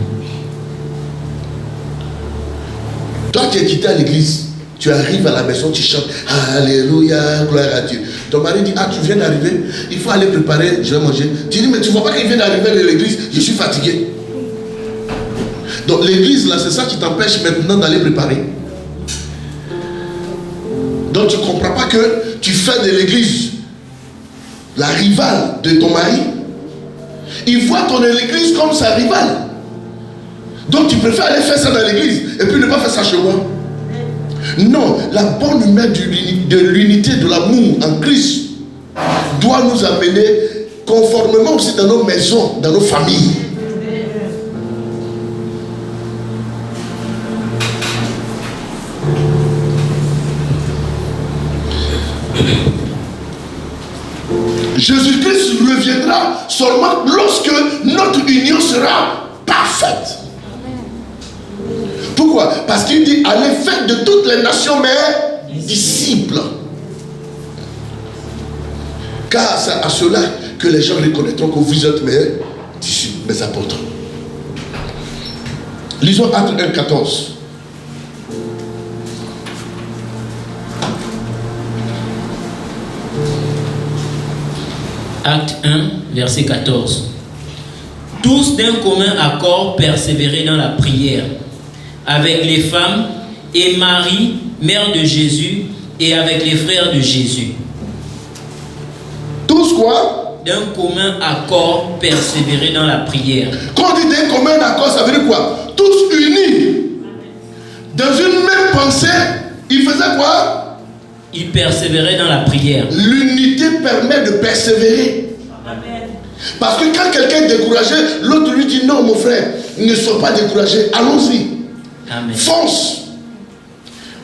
Toi qui es quitté à l'église, tu arrives à la maison, tu chantes Alléluia, gloire à Dieu. Ton mari dit, ah, tu viens d'arriver, il faut aller préparer, je vais manger. Tu dis, mais tu ne vois pas qu'il vient d'arriver à l'église, je suis fatigué. Donc l'église là, c'est ça qui t'empêche maintenant d'aller préparer. Donc tu ne comprends pas que tu fais de l'église la rivale de ton mari. Il voit ton église comme sa rivale. Donc tu préfères aller faire ça dans l'église et puis ne pas faire ça chez moi. Non, la bonne humeur de l'unité, de l'amour en Christ doit nous amener conformément aussi dans nos maisons, dans nos familles. Jésus-Christ reviendra seulement lorsque notre union sera parfaite. Pourquoi? Parce qu'il dit, allez faire de toutes les nations mes disciples. Car c'est à cela que les gens reconnaîtront que vous êtes mes disciples, mes apôtres. Lisons Actes 1, 14. Acte 1, verset 14. Tous d'un commun accord persévéraient dans la prière, avec les femmes et Marie, mère de Jésus, et avec les frères de Jésus. Tous quoi? D'un commun accord persévérer dans la prière. Quand on dit d'un commun accord, ça veut dire quoi? Tous unis. dans une même pensée, ils faisaient quoi? Ils persévéraient dans la prière. L'unité permet de persévérer. Amen. Parce que quand quelqu'un est découragé, l'autre lui dit non mon frère, ne sois pas découragé, allons-y. Amen. Fonce.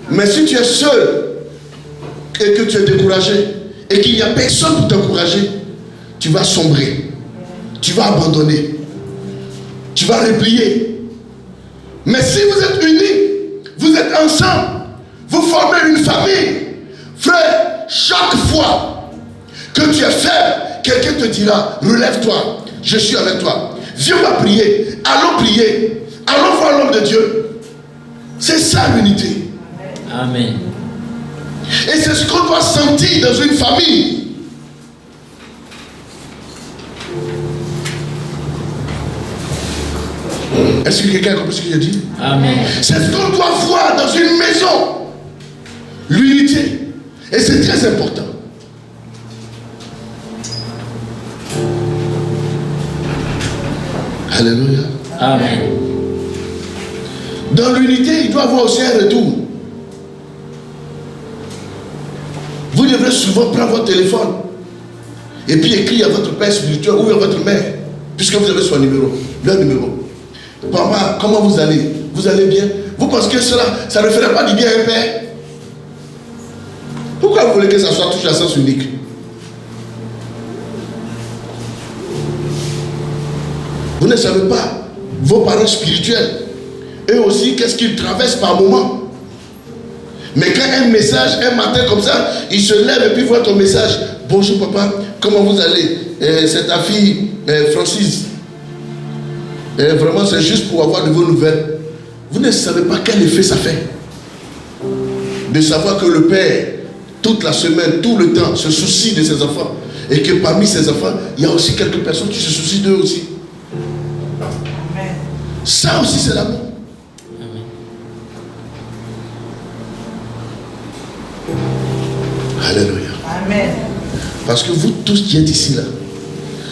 Mais si tu es seul et que tu es découragé et qu'il n'y a personne pour t'encourager, tu vas sombrer, tu vas abandonner, tu vas replier. Mais si vous êtes unis, vous êtes ensemble, vous formez une famille, frère, chaque fois que tu es faible, quelqu'un te dira, relève-toi, je suis avec toi, viens va prier, allons voir l'homme de Dieu. C'est ça l'unité. Amen. Et c'est ce qu'on doit sentir dans une famille. Est-ce que quelqu'un a compris ce que j'ai dit? Amen. C'est ce qu'on doit voir dans une maison. L'unité. Et c'est très important. Alléluia. Amen. Dans l'unité, il doit y avoir aussi un retour. Vous devrez souvent prendre votre téléphone et puis écrire à votre père spirituel ou à votre mère, puisque vous avez son numéro, leur numéro. Papa, comment vous allez? Vous allez bien? Vous pensez que cela, ça ne ferait pas du bien à un père? Pourquoi vous voulez que ça soit toujours à sens unique? Vous ne savez pas, vos parents spirituels, eux aussi, qu'est-ce qu'ils traversent par moment? Mais quand un message, un matin comme ça, il se lève et puis voit ton message. Bonjour papa, comment vous allez? C'est ta fille, Francis. Vraiment, c'est juste pour avoir de vos nouvelles. Vous ne savez pas quel effet ça fait. De savoir que le père, toute la semaine, tout le temps, se soucie de ses enfants. Et que parmi ses enfants, il y a aussi quelques personnes qui se soucient d'eux aussi. Amen. Ça aussi, c'est l'amour. Alléluia. Amen. Parce que vous tous qui êtes ici là,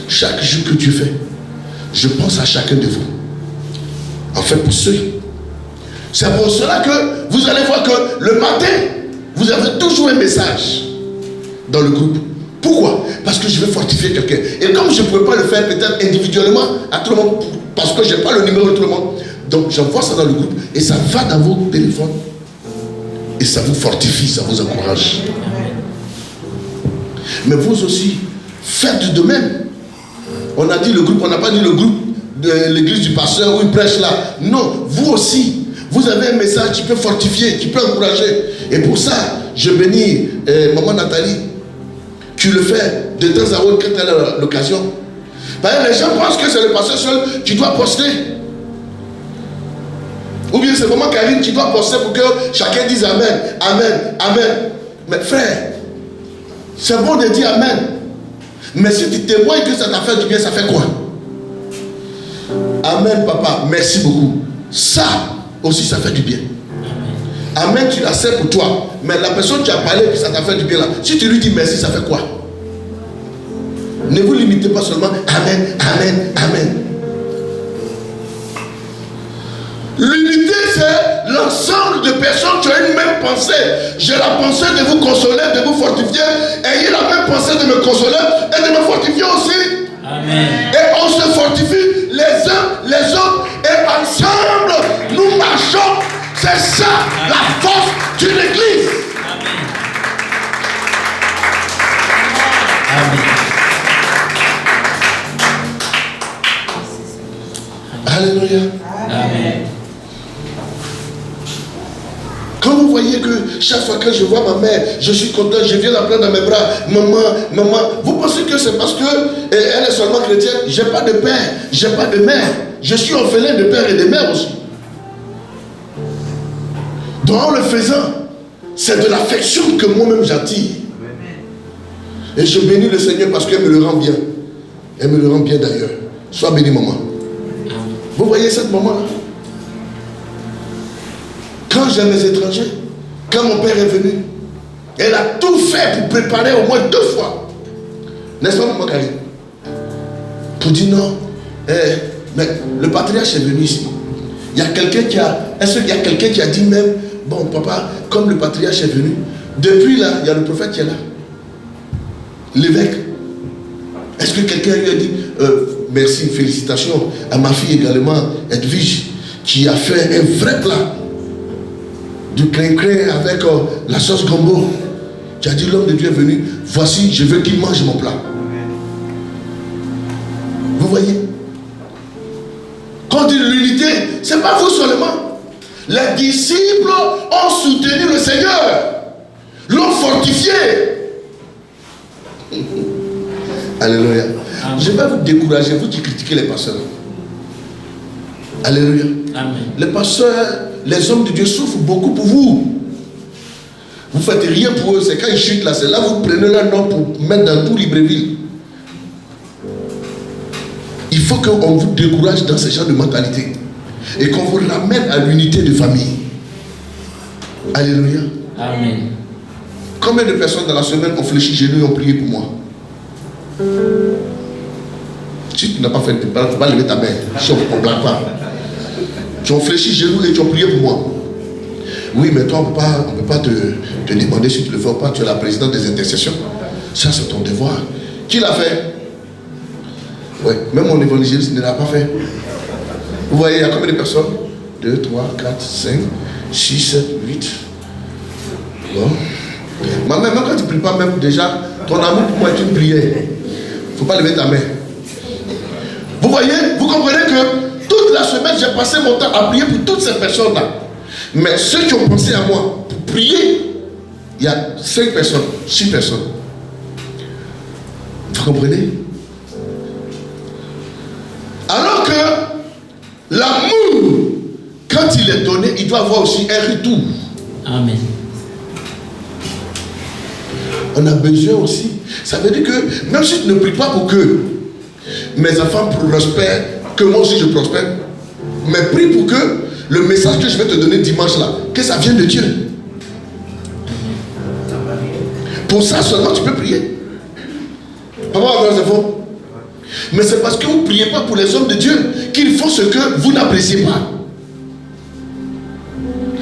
chaque jour que tu fais, je pense à chacun de vous. En fait, pour ceux. C'est pour cela que vous allez voir que le matin, vous avez toujours un message dans le groupe. Pourquoi? Parce que je vais fortifier quelqu'un. Et comme je ne pouvais pas le faire peut-être individuellement à tout le monde, parce que je n'ai pas le numéro de tout le monde, donc j'envoie ça dans le groupe et ça va dans vos téléphones. Et ça vous fortifie, ça vous encourage. Mais vous aussi, faites de même. On a dit le groupe, on n'a pas dit le groupe de l'église du pasteur où il prêche là. Non, vous aussi, vous avez un message qui peut fortifier, qui peut encourager. Et pour ça, je bénis maman Nathalie, qui le fait de temps à autre quand elle a l'occasion. Parce que les gens pensent que c'est le pasteur seul qui doit poster. Ou bien c'est maman Karine qui doit poster pour que chacun dise Amen, Amen, Amen. Mais frère, c'est bon de dire Amen. Mais si tu témoignes que ça t'a fait du bien, ça fait quoi? Amen, papa, merci beaucoup. Ça aussi, ça fait du bien. Amen, tu l'as fait pour toi. Mais la personne qui a parlé que ça t'a fait du bien là, si tu lui dis merci, ça fait quoi? Ne vous limitez pas seulement Amen, Amen, Amen. L'unité, c'est l'ensemble de personnes qui ont une même pensée. J'ai la pensée de vous consoler, de vous fortifier. Ayez la même pensée de me consoler et de me fortifier aussi. Amen. Et on se fortifie les uns les autres. Et ensemble, nous marchons. C'est ça la force d'une église. Amen. Alléluia. Amen. Quand vous voyez que chaque fois que je vois ma mère, je suis content, je viens la prendre dans mes bras, maman, maman, vous pensez que c'est parce qu'elle est seulement chrétienne? J'ai pas de père, j'ai pas de mère, je suis orphelin de père et de mère aussi. Donc en le faisant, c'est de l'affection que moi-même j'attire. Et je bénis le Seigneur parce qu'elle me le rend bien. Elle me le rend bien d'ailleurs. Sois béni, maman. Vous voyez cette maman-là? Quand j'ai mes étrangers, quand mon père est venu, elle a tout fait pour préparer au moins 2 fois. N'est-ce pas, maman Karine? Pour dire non. Mais le patriarche est venu ici. Il y a quelqu'un qui a... Est-ce qu'il y a quelqu'un qui a dit même, bon papa, comme le patriarche est venu, depuis là, il y a le prophète qui est là. L'évêque. Est-ce que quelqu'un lui a dit, merci, félicitations à ma fille également, Edwige, qui a fait un vrai plat du crin-crin avec la sauce gombo. Tu as dit, l'homme de Dieu est venu, voici, je veux qu'il mange mon plat. Vous voyez? Quand on dit l'unité, ce n'est pas vous seulement. Les disciples ont soutenu le Seigneur, l'ont fortifié. Alléluia. Amen. Je vais vous décourager, vous qui critiquez les pasteurs. Alléluia. Amen. Les pasteurs, les hommes de Dieu souffrent beaucoup pour vous. Vous ne faites rien pour eux, c'est quand ils chutent là, c'est là vous prenez leur nom pour mettre dans tout Libreville. Il faut qu'on vous décourage dans ce genre de mentalité et qu'on vous ramène à l'unité de famille. Alléluia. Amen. Combien de personnes dans la semaine ont fléchi genoux et ont prié pour moi? Si tu n'as pas fait, tu vas lever ta main. Si on ne blague pas. Tu as fléchi genoux et tu as prié pour moi. Oui, mais toi, on ne peut pas te demander si tu le fais ou pas. Tu es la présidente des intercessions. Ça, c'est ton devoir. Qui l'a fait? Oui, même mon évangéliste ne l'a pas fait. Vous voyez, il y a combien de personnes? 2, 3, 4, 5, 6, 7, 8. Bon. Mais même quand tu ne pries pas, même déjà, ton amour pour moi est une prière. Il ne faut pas lever ta main. Vous voyez, vous comprenez que toute la semaine, j'ai passé mon temps à prier pour toutes ces personnes-là. Mais ceux qui ont pensé à moi pour prier, il y a 5 personnes, 6 personnes. Vous comprenez? Alors que l'amour, quand il est donné, il doit avoir aussi un retour. Amen. On a besoin aussi. Ça veut dire que même si tu ne pries pas pour que mes enfants prospèrent, que moi aussi je prospère, mais prie pour que le message que je vais te donner dimanche là, que ça vienne de Dieu. Pour ça seulement tu peux prier. Papa, c'est faux. Mais c'est parce que vous ne priez pas pour les hommes de Dieu qu'ils font ce que vous n'appréciez pas.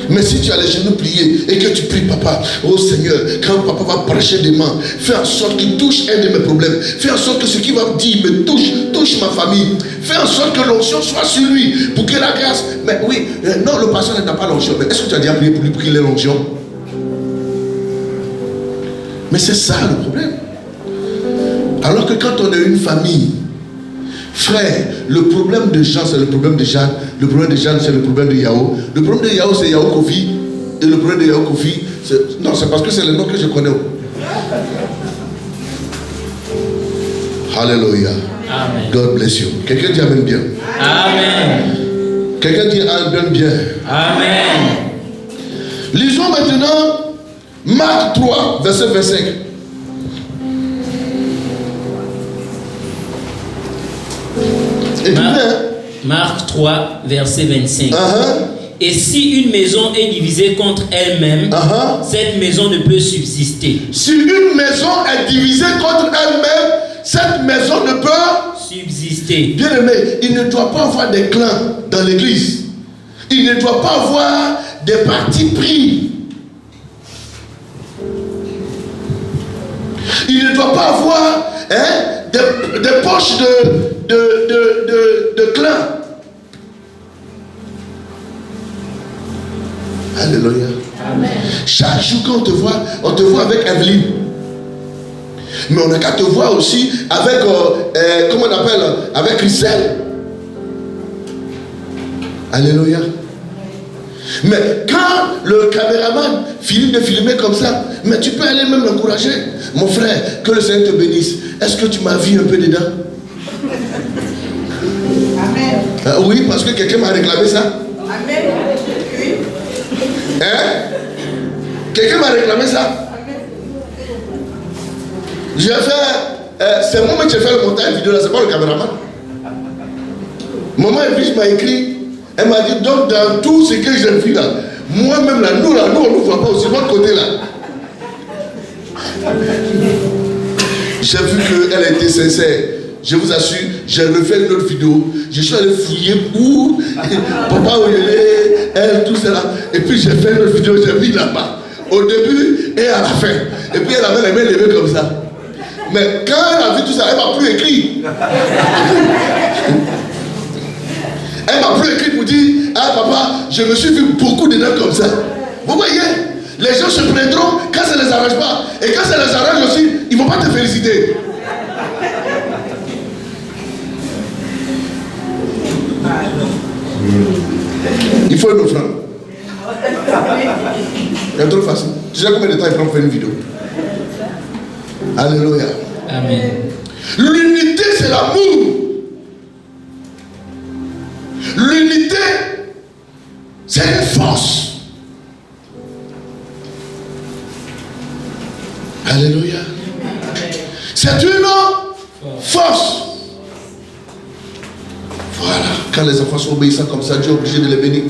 Mais si tu as les genoux pliés et que tu pries, papa, oh Seigneur, quand papa va prêcher demain, fais en sorte qu'il touche un de mes problèmes. Fais en sorte que ce qu'il va me dire me touche ma famille. Fais en sorte que l'onction soit sur lui pour que la grâce. Mais oui, non, le pasteur n'a pas l'onction. Mais est-ce que tu as déjà prié pour lui pour qu'il ait l'onction? Mais c'est ça le problème. Alors que quand on est une famille, frère, le problème de Jean, c'est le problème de Jeanne. Le problème de Jeanne, c'est le problème de Yao. Le problème de Yao, c'est Yao Kofi. Et le problème de Yao Kofi, c'est... Non, c'est parce que c'est le nom que je connais. Alléluia. Amen. God bless you. Quelqu'un dit Amen bien. Amen. Quelqu'un dit Amen bien. Amen. Lisons maintenant Marc 3, verset 25. Marc 3, verset 25. Et si une maison est divisée contre elle-même, cette maison ne peut subsister. Si une maison est divisée contre elle-même, cette maison ne peut subsister. Bien aimé, il ne doit pas avoir des clans dans l'église. Il ne doit pas avoir des partis pris. Il ne doit pas avoir des poches de clans. Alléluia. Amen. Chaque jour quand on te voit avec Evelyne. Mais on n'a qu'à te voir aussi avec, comment on appelle, avec Christelle. Alléluia. Mais quand le caméraman finit de filmer comme ça, mais tu peux aller même l'encourager. Mon frère, que le Seigneur te bénisse. Est-ce que tu m'as vu un peu dedans? Amen. Oui, parce que quelqu'un m'a réclamé ça. Amen. Oui. Hein? Quelqu'un m'a réclamé ça. J'ai fait, c'est moi qui ai fait le montage vidéo là, c'est pas le caméraman. Maman Evige m'a écrit, elle m'a dit, donc dans tout ce que j'ai vu là, moi-même là, nous on ne voit pas aussi, votre côté là. J'ai vu qu'elle était sincère. Je vous assure, j'ai refait une autre vidéo. Je suis allé fouiller où papa Oyele, elle, tout cela. Et puis j'ai fait une autre vidéo, j'ai mis là-bas. Au début et à la fin. Et puis elle avait les mains levées comme ça. Mais quand elle a vu tout ça, elle m'a plus écrit. Elle m'a plus écrit pour dire, ah papa, je me suis vu beaucoup de noms comme ça. Vous voyez, les gens se plaindront quand ça ne les arrange pas. Et quand ça les arrange aussi, ils ne vont pas te féliciter. Il faut une offrande. C'est trop facile. Tu sais combien de temps il prend pour faire une vidéo? Alléluia. Amen. L'unité, c'est l'amour. L'unité, c'est une force. Alléluia. C'est une force. Voilà. Quand les enfants sont obéissants comme ça, Dieu est obligé de les bénir.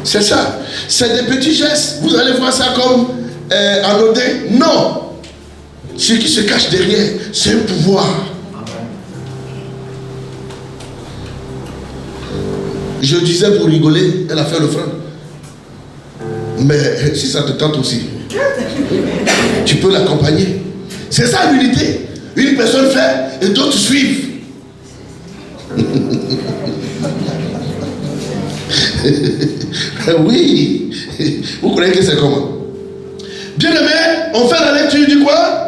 C'est ça. C'est des petits gestes. Vous allez voir ça comme anodin. Non. Ce qui se cache derrière, c'est un pouvoir. Je disais pour rigoler, elle a fait l'offrande. Mais si ça te tente aussi, tu peux l'accompagner. C'est ça l'unité. Une personne fait et d'autres suivent. Oui. Vous croyez que c'est comment? Bien aimé, on fait la lecture du quoi?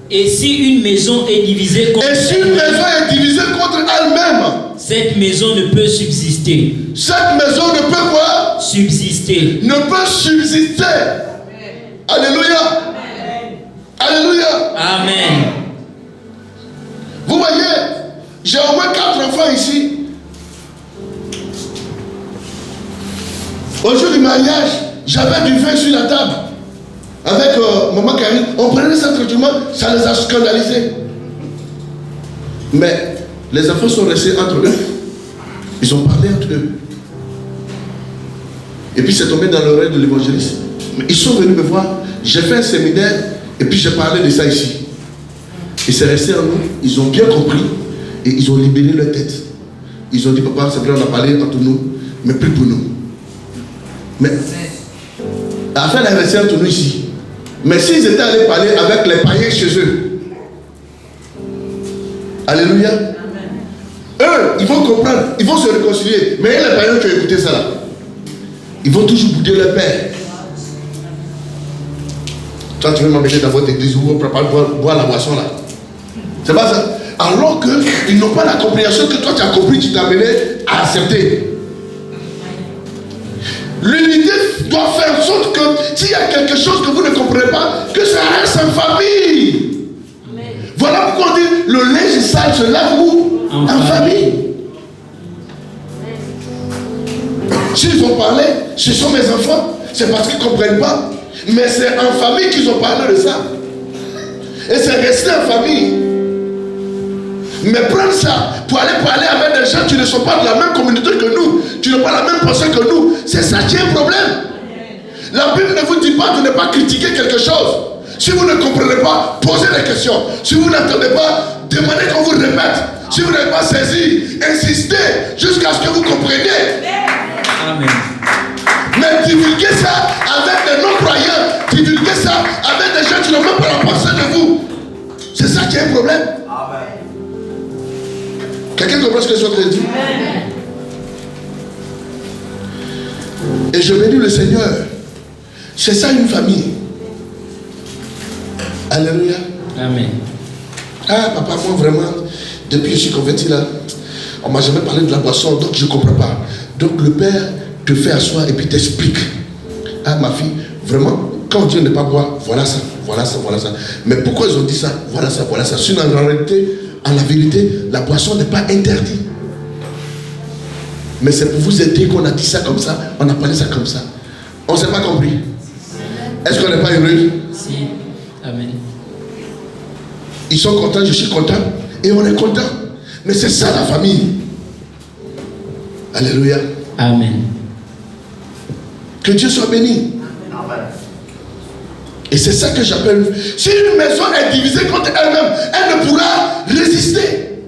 Et si une maison est divisée contre Et si une maison est divisée contre elle-même, cette maison ne peut subsister. cette maison ne peut quoi? Subsister. Ne peut subsister. Alléluia. Alléluia. Amen. Vous voyez, j'ai au moins 4 enfants ici. Au jour du mariage, j'avais du vin sur la table. Avec maman Karine, on prenait ça tranquillement, ça les a scandalisés. Mais les enfants sont restés entre eux. Ils ont parlé entre eux. Et puis c'est tombé dans l'oreille de l'évangéliste. Mais ils sont venus me voir. J'ai fait un séminaire et puis j'ai parlé de ça ici. Et c'est resté en nous. Ils ont bien compris et ils ont libéré leur tête. Ils ont dit, papa, c'est vrai, on a parlé entre nous, mais plus pour nous. Mais l'affaire est restée entre nous ici. Mais s'ils étaient allés parler avec les païens chez eux, alléluia, eux, ils vont comprendre, ils vont se réconcilier. Mais les païens qui ont écouté ça là, ils vont toujours bouder leur père. Toi, tu veux m'amener dans votre église où on prépare boire la boisson là. C'est pas ça. Alors qu'ils n'ont pas la compréhension que toi tu as compris, tu t'es amené à accepter. L'unité doit faire en sorte que s'il y a quelque chose que vous ne comprenez pas, que ça reste en famille. Amen. Voilà pourquoi on dit le linge sale se lave où? En famille. S'ils ont parlé, ce sont mes enfants, c'est parce qu'ils ne comprennent pas. Mais c'est en famille qu'ils ont parlé de ça. Et c'est resté en famille. Mais prendre ça pour aller parler avec des gens qui ne sont pas de la même communauté que nous, qui n'ont pas la même pensée que nous, c'est ça qui est un problème. La Bible ne vous dit pas de ne pas critiquer quelque chose. Si vous ne comprenez pas, posez des questions. Si vous n'entendez pas, demandez qu'on vous répète. Si vous n'avez pas saisi, insistez jusqu'à ce que vous compreniez. Amen. Mais divulguez ça avec des non-croyants, divulguez ça avec des gens qui n'ont même pas la pensée de vous. C'est ça qui est un problème. Quelqu'un comprend ce que je suis en train de dire? Et je bénis le Seigneur. C'est ça une famille. Alléluia. Amen. Ah papa, moi vraiment, depuis que je suis converti là, on ne m'a jamais parlé de la boisson, donc je ne comprends pas. Donc le Père te fait asseoir et puis t'explique. Ah ma fille, vraiment, quand Dieu n'est pas boire, voilà ça, voilà ça, voilà ça. Mais pourquoi ils ont dit ça? Voilà ça, voilà ça. Sinon en réalité, en la vérité, la boisson n'est pas interdite. Mais c'est pour vous aider qu'on a dit ça comme ça, on a parlé ça comme ça. On ne s'est pas compris. Est-ce qu'on n'est pas heureux? Si. Amen. Ils sont contents, je suis content. Et on est content. Mais c'est ça la famille. Alléluia. Amen. Que Dieu soit béni. Et c'est ça que j'appelle. Si une maison est divisée contre elle-même, elle ne pourra résister.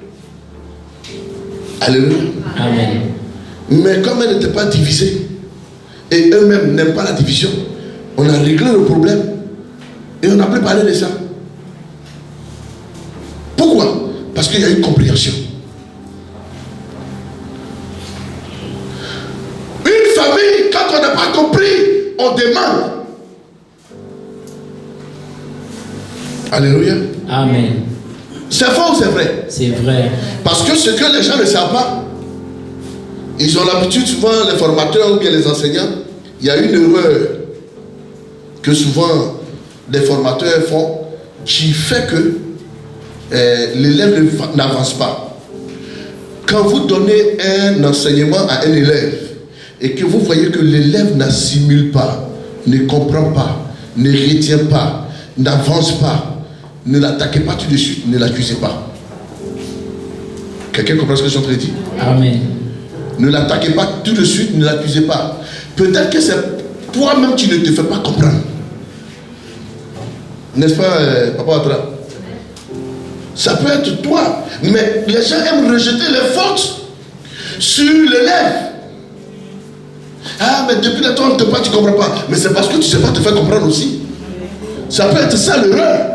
Alléluia. Amen. Mais comme elle n'était pas divisée, et eux-mêmes n'aiment pas la division, on a réglé le problème. Et on n'a plus parlé de ça. Pourquoi? Parce qu'il y a une compréhension. Une famille, quand on n'a pas compris, on demande. Alléluia. Amen. C'est faux ou c'est vrai? C'est vrai. Parce que ce que les gens ne savent pas, ils ont l'habitude, souvent les formateurs ou bien les enseignants, il y a une erreur que souvent les formateurs font qui fait que l'élève n'avance pas. Quand vous donnez un enseignement à un élève et que vous voyez que l'élève n'assimile pas, ne comprend pas, ne retient pas, n'avance pas, ne l'attaquez pas tout de suite, ne l'accusez pas. Quelqu'un comprend ce que je suis en train de dire? Amen. Ne l'attaquez pas tout de suite, ne l'accusez pas. Peut-être que c'est toi-même qui ne te fais pas comprendre. N'est-ce pas, Papa Atra? Ça peut être toi. Mais les gens aiment rejeter les fautes sur l'élève. Ah, mais depuis le temps, on ne te parle, tu ne comprends pas. Mais c'est parce que tu ne sais pas te faire comprendre aussi. Ça peut être ça l'erreur.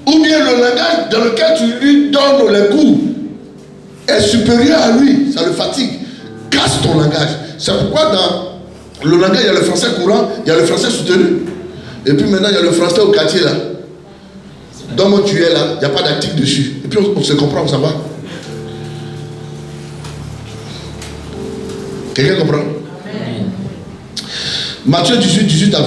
Ou bien le langage dans lequel tu lui donnes les coups est supérieur à lui, ça le fatigue. Casse ton langage. C'est pourquoi dans le langage, il y a le français courant, il y a le français soutenu. Et puis maintenant, il y a le français au quartier là. Dans mon tu es là, il n'y a pas d'article dessus. Et puis on se comprend, ça va. Quelqu'un comprend? Amen. Matthieu 18, 18 à 20.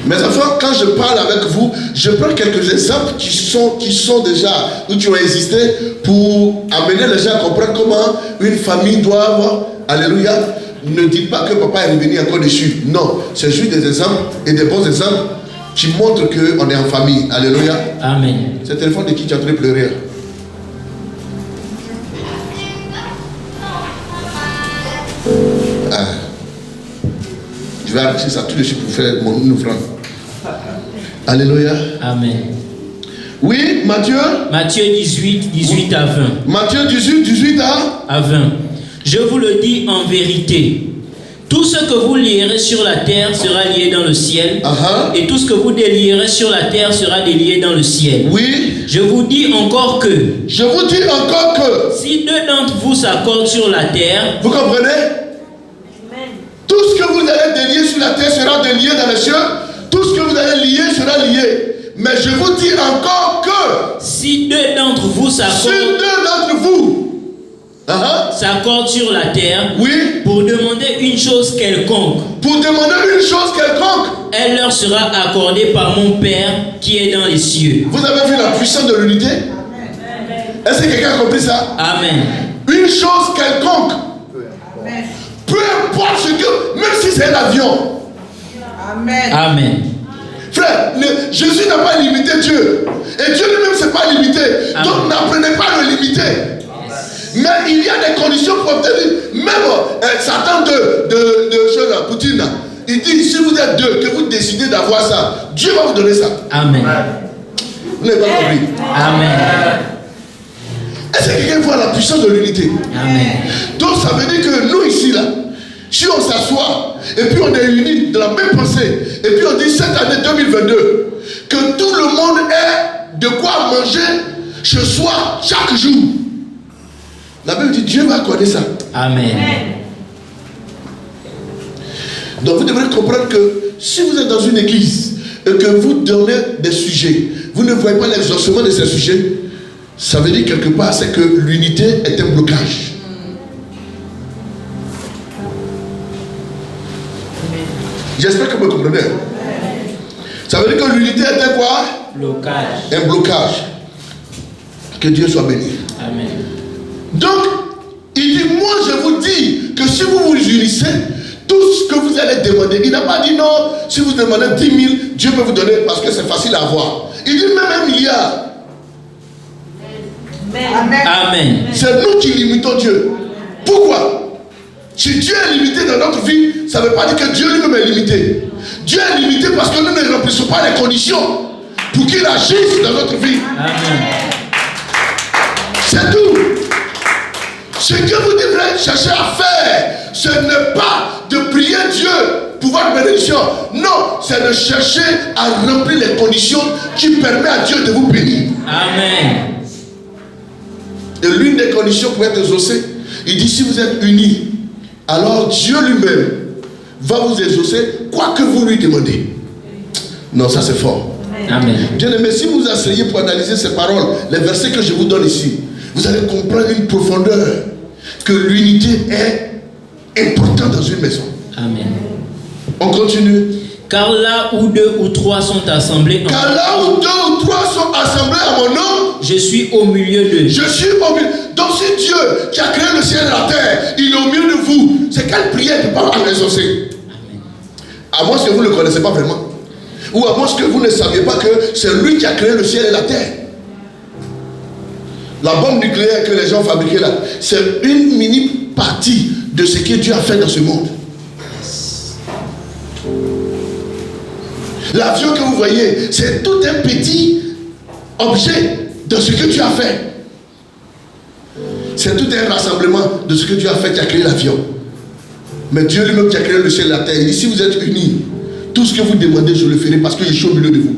Mes enfants, quand je parle avec vous, je prends quelques exemples qui sont déjà, où tu as existé pour amener les gens à comprendre comment une famille doit avoir. Alléluia. Ne dites pas que papa est revenu encore dessus. Non, c'est juste des exemples et des bons exemples qui montrent qu'on est en famille. Alléluia. Amen. C'est le téléphone de qui tu es en train de pleurer? Ah. Je vais arrêter ça tout de suite pour faire mon offrande. Alléluia. Amen. Oui, Matthieu. Matthieu 18, 18 à 20. Matthieu 18, 18 À 20. Je vous le dis en vérité. Tout ce que vous lierez sur la terre sera lié dans le ciel. Et tout ce que vous délierez sur la terre sera délié dans le ciel. Oui. Je vous dis encore que. Je vous dis encore que. Si deux d'entre vous s'accordent sur la terre. Vous comprenez? Tout ce que vous allez délier sur la terre sera délié dans les cieux. Tout ce que vous allez lier sera lié. Mais je vous dis encore que. Si deux d'entre vous s'accordent. Si deux d'entre vous. S'accordent sur la terre. Oui. Pour demander une chose quelconque. Pour demander une chose quelconque. Elle leur sera accordée par mon Père qui est dans les cieux. Vous avez vu la puissance de l'unité? Est-ce que quelqu'un a compris ça? Amen. Une chose quelconque. Peu importe ce que, même si c'est l'avion. Amen. Amen. Frère, Jésus n'a pas limité Dieu. Et Dieu lui-même ne s'est pas limité. Amen. Donc n'apprenez pas à le limiter. Mais il y a des conditions pour obtenir. Même Satan de Poutine, il dit si vous êtes deux, que vous décidez d'avoir ça, Dieu va vous donner ça. Amen. Vous n'avez pas compris? Amen. Est-ce que quelqu'un voit la puissance de l'unité? Amen. Donc ça veut dire que nous ici là, si on s'assoit et puis on est unis de la même pensée, et puis on dit cette année 2022, que tout le monde ait de quoi manger ce soir, chaque jour. La Bible dit Dieu va accorder ça. Amen. Donc vous devrez comprendre que si vous êtes dans une église et que vous donnez des sujets, vous ne voyez pas l'exaucement de ces sujets, ça veut dire quelque part c'est que l'unité est un blocage. J'espère que vous me comprenez. Ça veut dire que l'unité est un quoi? Blocage. Un blocage. Que Dieu soit béni. Amen. Donc, il dit, moi je vous dis que si vous vous unissez, tout ce que vous allez demander, il n'a pas dit non, si vous demandez 10 000, Dieu peut vous donner parce que c'est facile à avoir. Il dit même 1 milliard. Amen. Amen. C'est nous qui limitons Dieu. Pourquoi? Si Dieu est limité dans notre vie, ça ne veut pas dire que Dieu lui-même est limité. Dieu est limité parce que nous ne remplissons pas les conditions pour qu'il agisse dans notre vie. Amen. C'est tout. Ce que vous devrez chercher à faire, ce n'est pas de prier Dieu pour votre bénédiction. Non, c'est de chercher à remplir les conditions qui permettent à Dieu de vous bénir. Amen. Et l'une des conditions pour être exaucé, il dit si vous êtes unis, alors Dieu lui-même va vous exaucer quoi que vous lui demandez. Non, ça c'est fort. Amen. Bien aimé, si vous asseyez pour analyser ces paroles, les versets que je vous donne ici, vous allez comprendre une profondeur, que l'unité est importante dans une maison. Amen. On continue. Car là où 2 ou 3 sont assemblés, Car là où 2 ou 3 sont assemblés à mon nom, je suis au milieu d'eux. je suis au milieu. Donc si Dieu qui a créé le ciel et la terre, il est au milieu de vous, c'est quelle prière ne peut pas en exaucer? À moins que vous ne le connaissez pas vraiment. Ou à moins que vous ne saviez pas que c'est lui qui a créé le ciel et la terre. La bombe nucléaire que les gens fabriquaient là, c'est une mini partie de ce que Dieu a fait dans ce monde. L'avion que vous voyez, c'est tout un petit objet de ce que Dieu a fait. C'est tout un rassemblement de ce que Dieu a fait qui a créé l'avion. Mais Dieu lui-même qui a créé le ciel et la terre, il dit si vous êtes unis, tout ce que vous demandez, je le ferai parce que je suis au milieu de vous.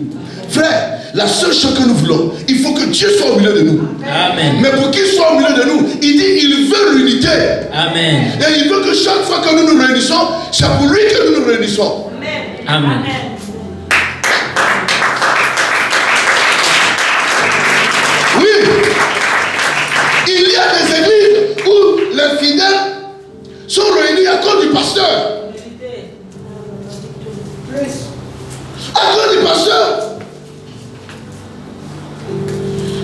Frère, la seule chose que nous voulons, il faut que Dieu soit au milieu de nous. Amen. Mais pour qu'il soit au milieu de nous, il dit il veut l'unité. Amen. Et il veut que chaque fois que nous nous réunissons, c'est pour lui que nous nous réunissons. Amen. Oui, il y a des églises où les fidèles sont réunis à cause du pasteur. À cause du pasteur.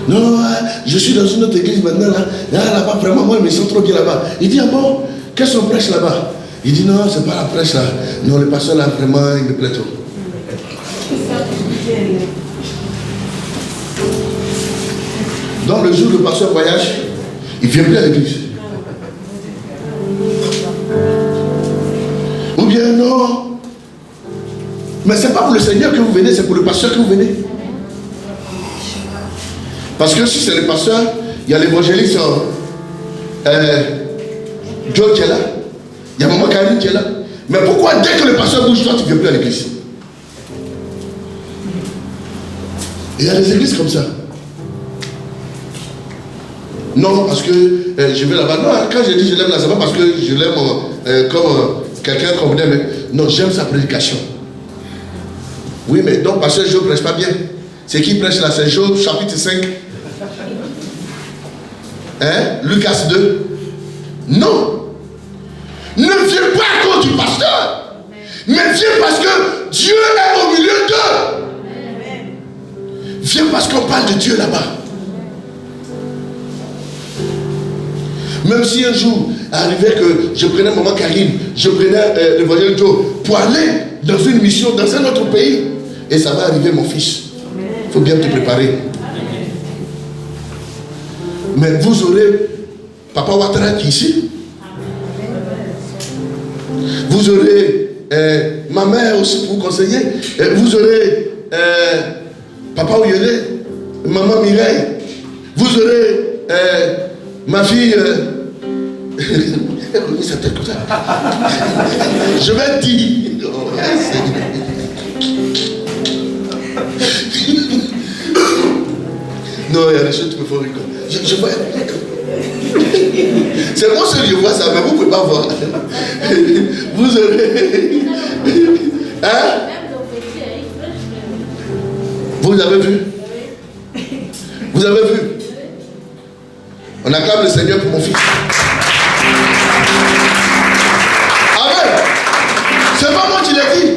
Non, je suis dans une autre église maintenant là. Là-bas, vraiment, moi, je me sens trop bien là-bas. Il dit, ah bon, qu'est-ce qu'on prêche là-bas? Il dit, non, c'est pas la prêche là. Non, le pasteur là, vraiment, il me plaît trop. Donc, le jour où le pasteur voyage, il ne vient plus à l'église. Ou bien, non. Mais ce n'est pas pour le Seigneur que vous venez, c'est pour le pasteur que vous venez. Parce que si c'est le pasteur, il y a l'évangéliste Joe qui est là. Il y a maman Karine qui est là. Mais pourquoi dès que le pasteur bouge, toi tu ne viens plus à l'église? Il y a des églises comme ça. Non, parce que je vais là-bas. Non, quand je dis je l'aime là, c'est pas parce que je l'aime comme quelqu'un qu'on aime. Non, j'aime sa prédication. Oui, mais donc pasteur Joe ne prêche pas bien. C'est qui prêche là? C'est Job chapitre 5. Hein? Lucas 2. Non. Ne viens pas à cause du pasteur. Mais viens parce que Dieu est au milieu d'eux. Viens parce qu'on parle de Dieu là-bas. Même si un jour arrivait que je prenais maman Karine, je prenais l'évangile Joe pour aller dans une mission dans un autre pays. Et ça va arriver mon fils. Il faut bien te préparer. Mais vous aurez Papa Ouattara qui est ici. Vous aurez ma mère aussi pour vous conseiller. Vous aurez Papa Oyele, Maman Mireille. Vous aurez ma fille. Ça tête comme ça. Je vais dire. Non, il y a des choses que tu peux faire rigoler. Je vois. C'est moi seul qui vois ça, mais vous ne pouvez pas voir. Vous aurez. Hein? Vous avez vu? Vous avez vu? On acclame le Seigneur pour mon fils. Amen. C'est pas moi qui l'ai dit.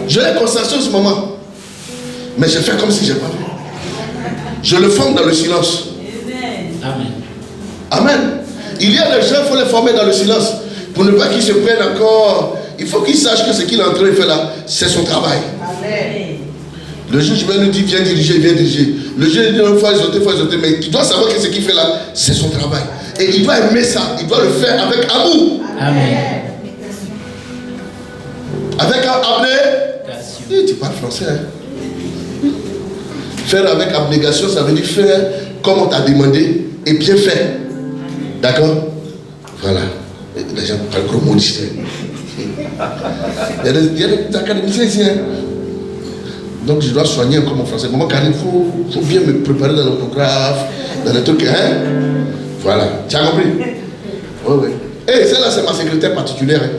Je l'ai constaté en ce moment. Mais je fais comme si je n'ai pas vu. Je le forme dans le silence. Amen. Amen. Il y a des gens, il faut les former dans le silence. Pour ne pas qu'ils se prennent encore. Il faut qu'ils sachent que ce qu'il est en train de faire là, c'est son travail. Amen. Le juge va nous dire, viens diriger, viens diriger. Le juge dit, il faut exhorter, mais il doit savoir que ce qu'il fait là, c'est son travail. Et il doit aimer ça. Il doit le faire avec amour. Amen. Avec abnégation. Tu parles français, hein? Faire avec abnégation, ça veut dire faire comme on t'a demandé et bien faire. D'accord? Voilà. Les gens parlent gros mots ici. Il y a des académiciens ici. Hein? Donc je dois soigner encore mon français. Maman Karine, il faut bien me préparer dans l'orthographe, dans les trucs. Hein? Voilà. Tu as compris? Oui, oui. Et celle-là, c'est ma secrétaire particulière. Hein?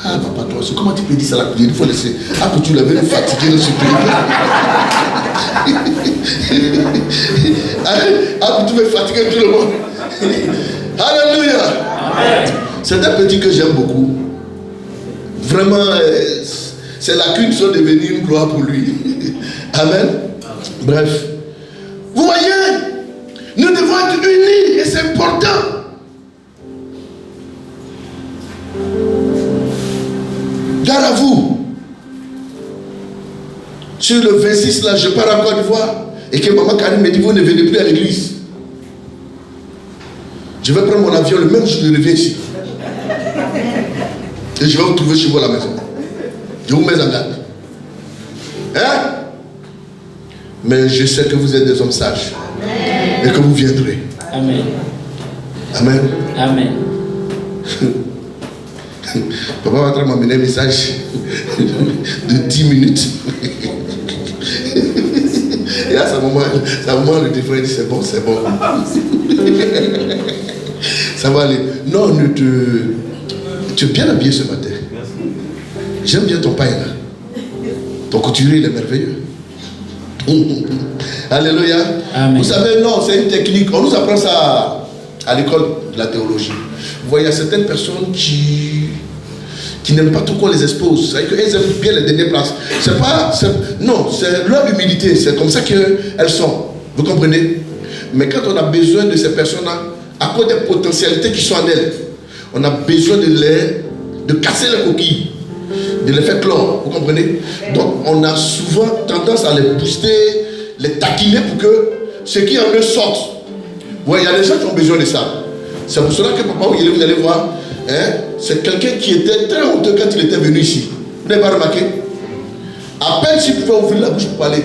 Ah, papa, toi, comment tu peux dire ça à la cuisine? Il faut laisser. Ah, que tu l'avais fatigué dans ce pays. Ah, que tu veux fatiguer tout le monde. Alléluia. C'est un petit que j'aime beaucoup. Vraiment, ses lacunes sont devenues une gloire pour lui. Amen. Bref. Vous voyez, nous devons être unis et c'est important. Gare à vous. Sur le 26, là, je pars en Côte d'Ivoire. Et que maman Karine me dit, vous ne venez plus à l'église. Je vais prendre mon avion le même jour, je reviens ici. Et je vais vous trouver chez vous à la maison. Je vous mets en garde. Hein? Mais je sais que vous êtes des hommes sages. Et que vous viendrez. Amen. Amen. Amen. Papa va m'amener un message de 10 minutes. Et là, ça moment le téléphone dit c'est bon, c'est bon. Ça va aller. Non, tu es bien habillé ce matin. J'aime bien ton pain là. Ton couturier, il est merveilleux. Alléluia. Amen. Vous savez, non, c'est une technique. On nous apprend ça à l'école de la théologie. Vous voyez, il y a certaines personnes qui n'aiment pas trop qu'on les expose. C'est-à-dire qu'elles aiment bien les dernières places. Non, c'est leur humilité. C'est comme ça qu'elles sont. Vous comprenez? Mais quand on a besoin de ces personnes-là, à cause des potentialités qui sont en elles, on a besoin de casser les coquilles, de les faire clore. Vous comprenez? Donc, on a souvent tendance à les booster, les taquiner pour que ce qui en eux sorte. Ouais, il y a des gens qui ont besoin de ça. C'est pour cela que papa, vous allez voir, hein, c'est quelqu'un qui était très honteux quand il était venu ici. Vous n'avez pas remarqué? À peine s'il pouvait ouvrir la bouche pour parler.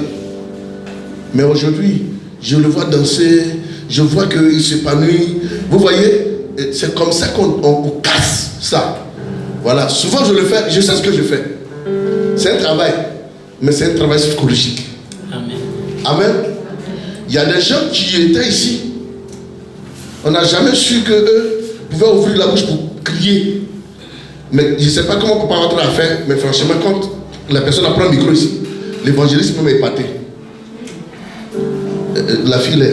Mais aujourd'hui, je le vois danser, je vois qu'il s'épanouit. Vous voyez, c'est comme ça qu'on casse ça. Voilà, souvent je le fais, je sais ce que je fais. C'est un travail, mais c'est un travail psychologique. Amen. Amen. Il y a des gens qui étaient ici. On n'a jamais su qu'eux pouvaient ouvrir la bouche pour crier. Mais je ne sais pas comment papa va faire à faire, mais franchement, quand la personne apprend le micro ici, l'évangéliste peut m'épater. La fille là,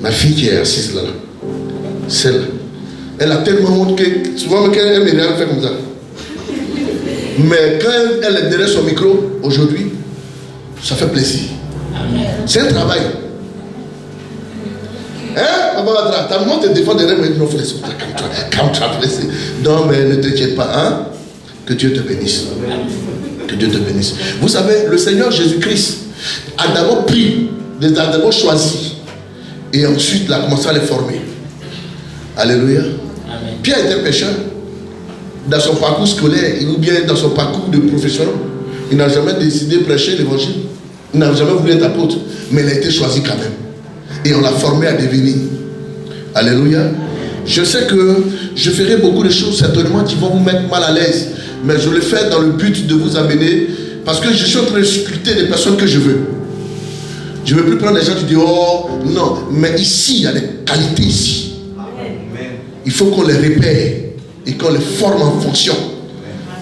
ma fille qui est assise là, celle-là, elle a tellement honte que souvent quand elle me regarde, elle fait comme ça. Mais quand elle est derrière son micro, aujourd'hui, ça fait plaisir. Amen. C'est un travail. Hein, papa, ta maman te défend derrière moi, non, frère, calme-toi, blessé. Non, mais ne t'inquiète pas, hein. Que Dieu te bénisse. Que Dieu te bénisse. Vous savez, le Seigneur Jésus-Christ a d'abord pris, les a d'abord choisi, et ensuite il a commencé à les former. Alléluia. Amen. Pierre était pécheur. Dans son parcours scolaire, ou bien dans son parcours de profession, il n'a jamais décidé de prêcher l'évangile. Il n'a jamais voulu être apôtre, mais il a été choisi quand même. Et on l'a formé à devenir. Alléluia. Je sais que je ferai beaucoup de choses certainement qui vont vous mettre mal à l'aise. Mais je le fais dans le but de vous amener. Parce que je suis en train de sculpter les personnes que je veux. Je ne veux plus prendre les gens qui disent oh non. Mais ici, il y a des qualités ici. Il faut qu'on les repère et qu'on les forme en fonction.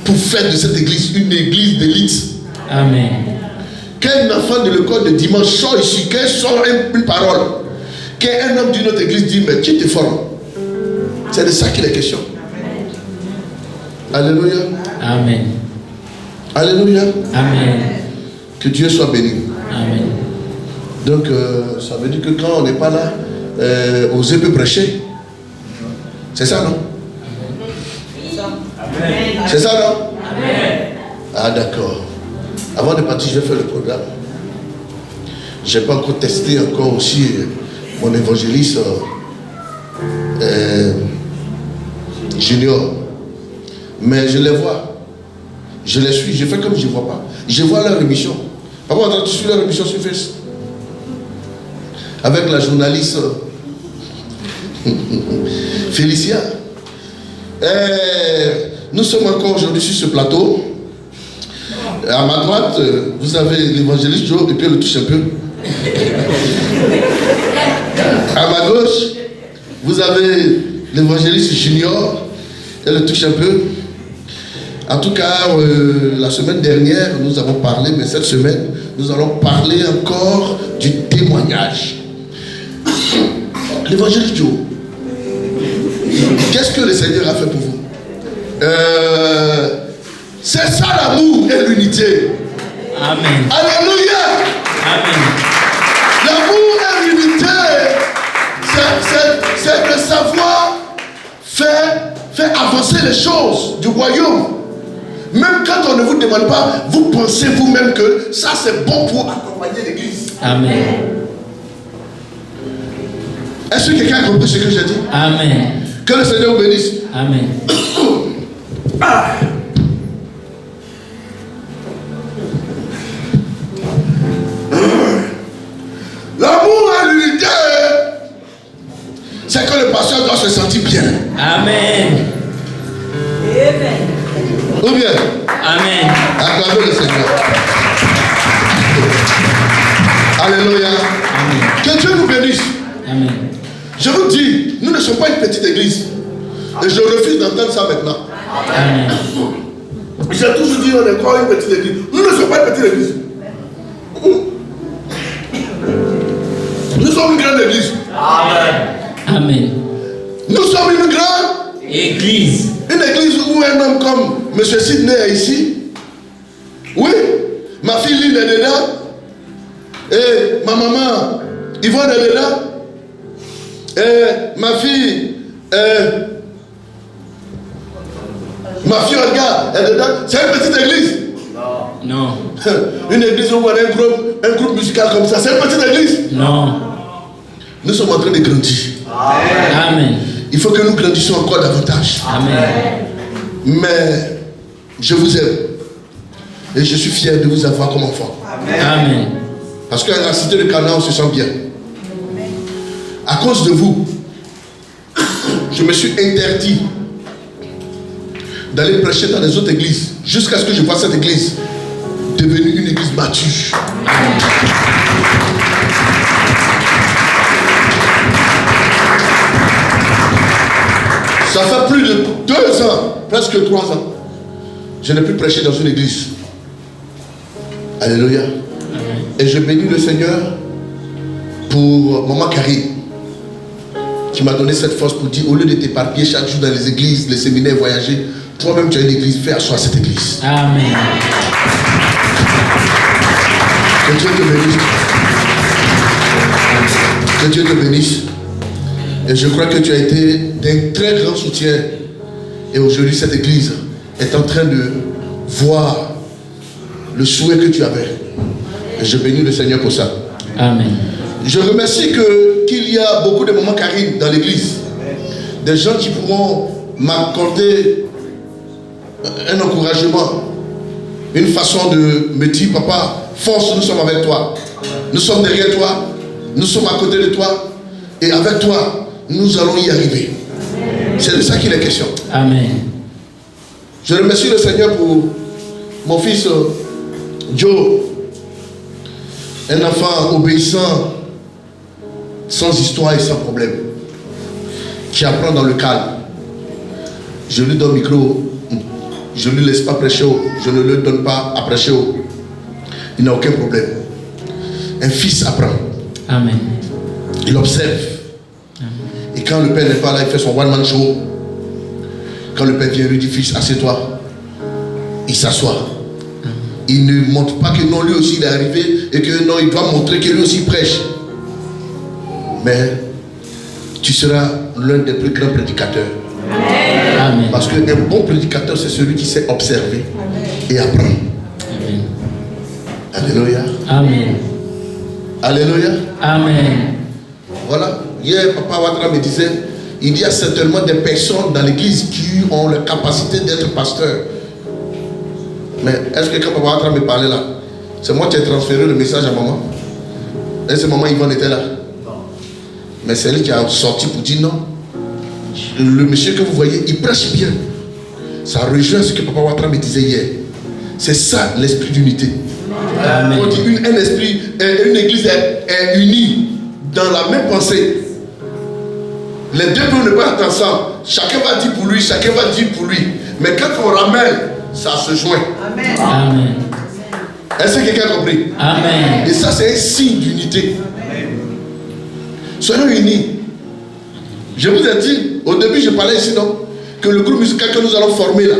Pour faire de cette église une église d'élite. Amen. Qu'un enfant de l'école de dimanche sort ici, qu'elle sort une parole, qu'un homme d'une autre église dit, mais qui te forme? C'est de ça qu'il est question. Alléluia. Amen. Alléluia. Amen. Que Dieu soit béni. Amen. Donc, ça veut dire que quand on n'est pas là, oser peut prêcher. C'est ça, non? C'est ça, non? Ah, d'accord. Avant de partir, je vais faire le programme. Je n'ai pas encore testé encore aussi mon évangéliste Junior. Mais je les vois. Je les suis. Je fais comme je ne vois pas. Je vois leur émission. Papa, tu suis leur émission sur Facebook. Avec la journaliste Félicia. Nous sommes encore aujourd'hui sur ce plateau. À ma droite, vous avez l'évangéliste Joe, et puis elle le touche un peu. À ma gauche, vous avez l'évangéliste Junior, elle le touche un peu. En tout cas, la semaine dernière, nous avons parlé, mais cette semaine, nous allons parler encore du témoignage. L'évangéliste Joe, qu'est-ce que le Seigneur a fait pour vous? C'est ça l'amour et l'unité. Amen. Alléluia. Amen. L'amour et l'unité, c'est de savoir faire avancer les choses du royaume. Même quand on ne vous demande pas, vous pensez vous-même que ça c'est bon pour accompagner l'église. Amen. Est-ce que quelqu'un a compris ce que j'ai dit? Amen. Que le Seigneur vous bénisse. Amen. L'amour et l'unité, c'est que le pasteur doit se sentir bien. Amen. Ou bien? Amen. Acclamez le Seigneur. Alléluia. Amen. Que Dieu nous bénisse. Amen. Je vous dis, nous ne sommes pas une petite église. Et je refuse d'entendre ça maintenant. Amen. J'ai toujours dit, on est encore une petite église. Nous ne sommes pas une petite église. Nous sommes une grande église. Amen. Nous sommes une grande Église. Une église où un homme comme M. Sidney est ici. Oui. Ma fille Lynn est dedans. Et ma maman Yvonne est dedans. Et ma fille Olga est dedans. C'est une petite église. Non. Une église où on a un groupe musical comme ça. C'est une petite église. Non. Nous sommes en train de grandir. Amen. Il faut que nous grandissions encore davantage. Amen. Mais je vous aime. Et je suis fier de vous avoir comme enfant. Amen. Parce qu'à la cité de Canaan, on se sent bien. À cause de vous, je me suis interdit d'aller prêcher dans les autres églises jusqu'à ce que je vois cette église devenue une église mature. Ça fait plus de 2 ans, presque 3 ans, je n'ai plus prêché dans une église. Alléluia. Et je bénis le Seigneur pour maman Karine, qui m'a donné cette force pour dire, au lieu de t'éparpiller chaque jour dans les églises, les séminaires, voyager, toi-même tu as une église, fais asseoir cette église. Amen. Que Dieu te bénisse. Que Dieu te bénisse. Et je crois que tu as été d'un très grand soutien. Et aujourd'hui, cette église est en train de voir le souhait que tu avais. Et je bénis le Seigneur pour ça. Amen. Je remercie qu'il y a beaucoup de mamans Karine dans l'église. Des gens qui pourront m'accorder un encouragement. Une façon de me dire, papa, force, nous sommes avec toi. Nous sommes derrière toi. Nous sommes à côté de toi. Et avec toi, nous allons y arriver. C'est de ça qu'il est question. Amen. Je remercie le Seigneur pour mon fils Joe. Un enfant obéissant, sans histoire et sans problème, qui apprend dans le calme. Je lui donne le micro, je ne lui laisse pas prêcher haut, je ne lui donne pas à prêcher haut. Il n'a aucun problème. Un fils apprend. Amen. Il observe. Et quand le père n'est pas là, il fait son one-man show. Quand le père vient, lui dit, fils, assieds-toi. Il s'assoit. Il ne montre pas que non, lui aussi il est arrivé et que non, il doit montrer que lui aussi prêche. Mais tu seras l'un des plus grands prédicateurs. Amen. Parce qu'un bon prédicateur, c'est celui qui sait observer et apprendre. Amen. Alléluia. Amen. Alléluia. Amen. Voilà. Hier, Papa Ouattara me disait, il y a certainement des personnes dans l'église qui ont la capacité d'être pasteur. Mais est-ce que quand Papa Ouattara me parlait là, c'est moi qui ai transféré le message à maman? Est-ce que maman Yvonne était là? Mais c'est lui qui a sorti pour dire non. Le monsieur que vous voyez, il prêche bien. Ça rejoint ce que Papa Ouattara me disait hier. C'est ça l'esprit d'unité. On dit un esprit, une église est unie dans la même pensée. Les deux peuvent ne pas être ensemble. Chacun va dire pour lui, chacun va dire pour lui. Mais quand on ramène, ça se joint. Amen. Amen. Est-ce que quelqu'un a compris? Amen. Et ça, c'est un signe d'unité. Soyons unis. Je vous ai dit, au début, je parlais ici, non? Que le groupe musical que nous allons former là,